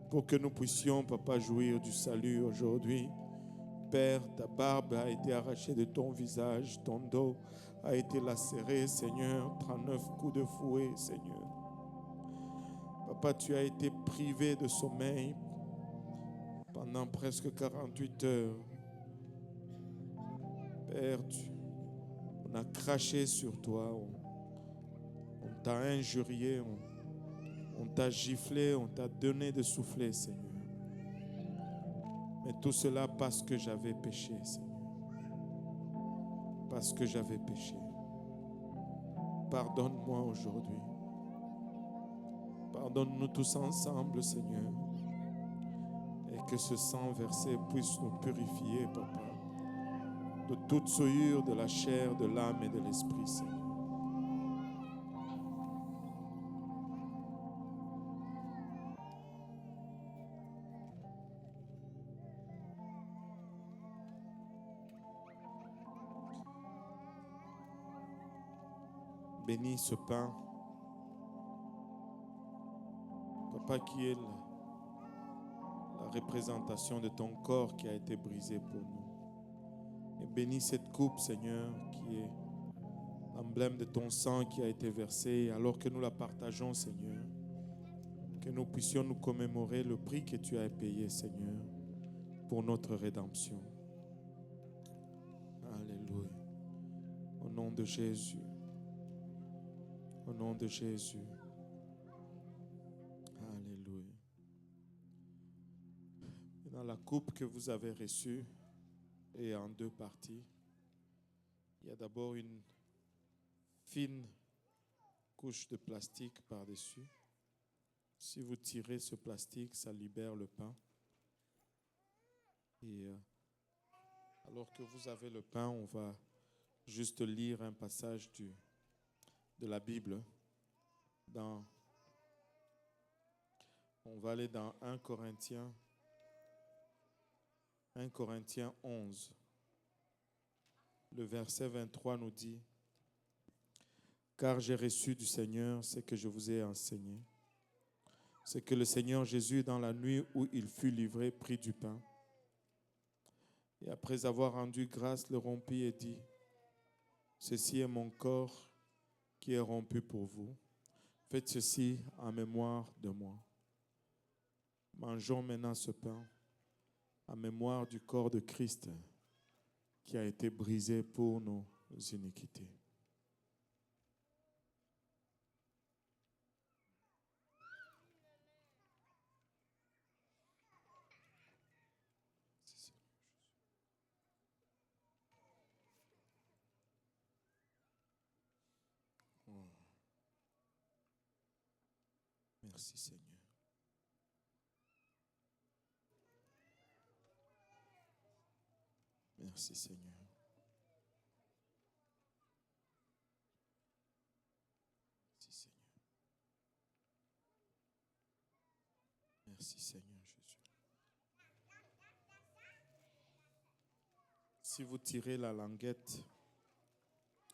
pour que nous puissions, Papa, jouir du salut aujourd'hui. Père, ta barbe a été arrachée de ton visage, ton dos a été lacéré, Seigneur, 39 coups de fouet, Seigneur. Papa, tu as été privé de sommeil pendant presque 48 heures. Père, on a craché sur toi, on t'a injurié, on t'a giflé, on t'a donné de souffler, Seigneur. Mais tout cela parce que j'avais péché, Seigneur. Parce que j'avais péché. Pardonne-moi aujourd'hui. Pardonne-nous tous ensemble, Seigneur. Et que ce sang versé puisse nous purifier, Papa, de toute souillure de la chair, de l'âme et de l'esprit, Seigneur. Bénis ce pain, Papa, qui est la représentation de ton corps qui a été brisé pour nous. Et bénis cette coupe, Seigneur, qui est l'emblème de ton sang qui a été versé. Alors que nous la partageons, Seigneur, que nous puissions nous commémorer le prix que tu as payé, Seigneur, pour notre rédemption. Alléluia. Au nom de Jésus. Au nom de Jésus. Alléluia. Dans la coupe que vous avez reçue, est en deux parties. Il y a d'abord une fine couche de plastique par-dessus. Si vous tirez ce plastique, ça libère le pain. Et alors que vous avez le pain, on va juste lire un passage de la Bible. On va aller dans 1 Corinthiens 11. Le verset 23 nous dit: « Car j'ai reçu du Seigneur ce que je vous ai enseigné. C'est que le Seigneur Jésus, dans la nuit où il fut livré, prit du pain. Et après avoir rendu grâce, le rompit et dit: Ceci est mon corps qui est rompu pour vous. Faites ceci en mémoire de moi. Mangeons maintenant ce pain en mémoire du corps de Christ qui a été brisé pour nos iniquités. » Merci Seigneur. Merci Seigneur. Merci Seigneur. Merci Seigneur Jésus. Si vous tirez la languette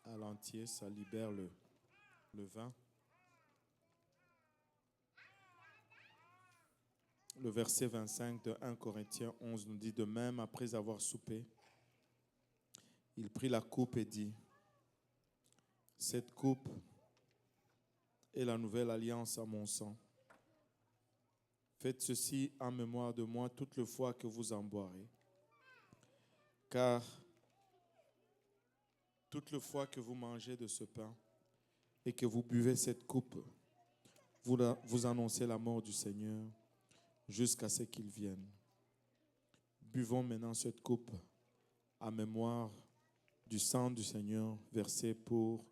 à l'entier, ça libère le vin. Le verset 25 de 1 Corinthiens 11 nous dit: « De même, après avoir soupé, il prit la coupe et dit: Cette coupe est la nouvelle alliance à mon sang. Faites ceci en mémoire de moi toutes les fois que vous en boirez. Car toutes les fois que vous mangez de ce pain et que vous buvez cette coupe, vous annoncez la mort du Seigneur jusqu'à ce qu'il vienne. Buvons maintenant cette coupe en mémoire du sang du Seigneur versé pour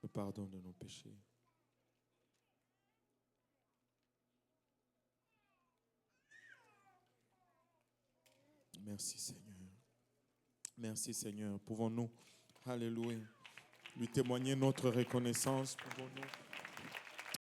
le pardon de nos péchés. » Merci Seigneur. Merci Seigneur. Pouvons-nous, alléluia, lui témoigner notre reconnaissance. Pouvons-nous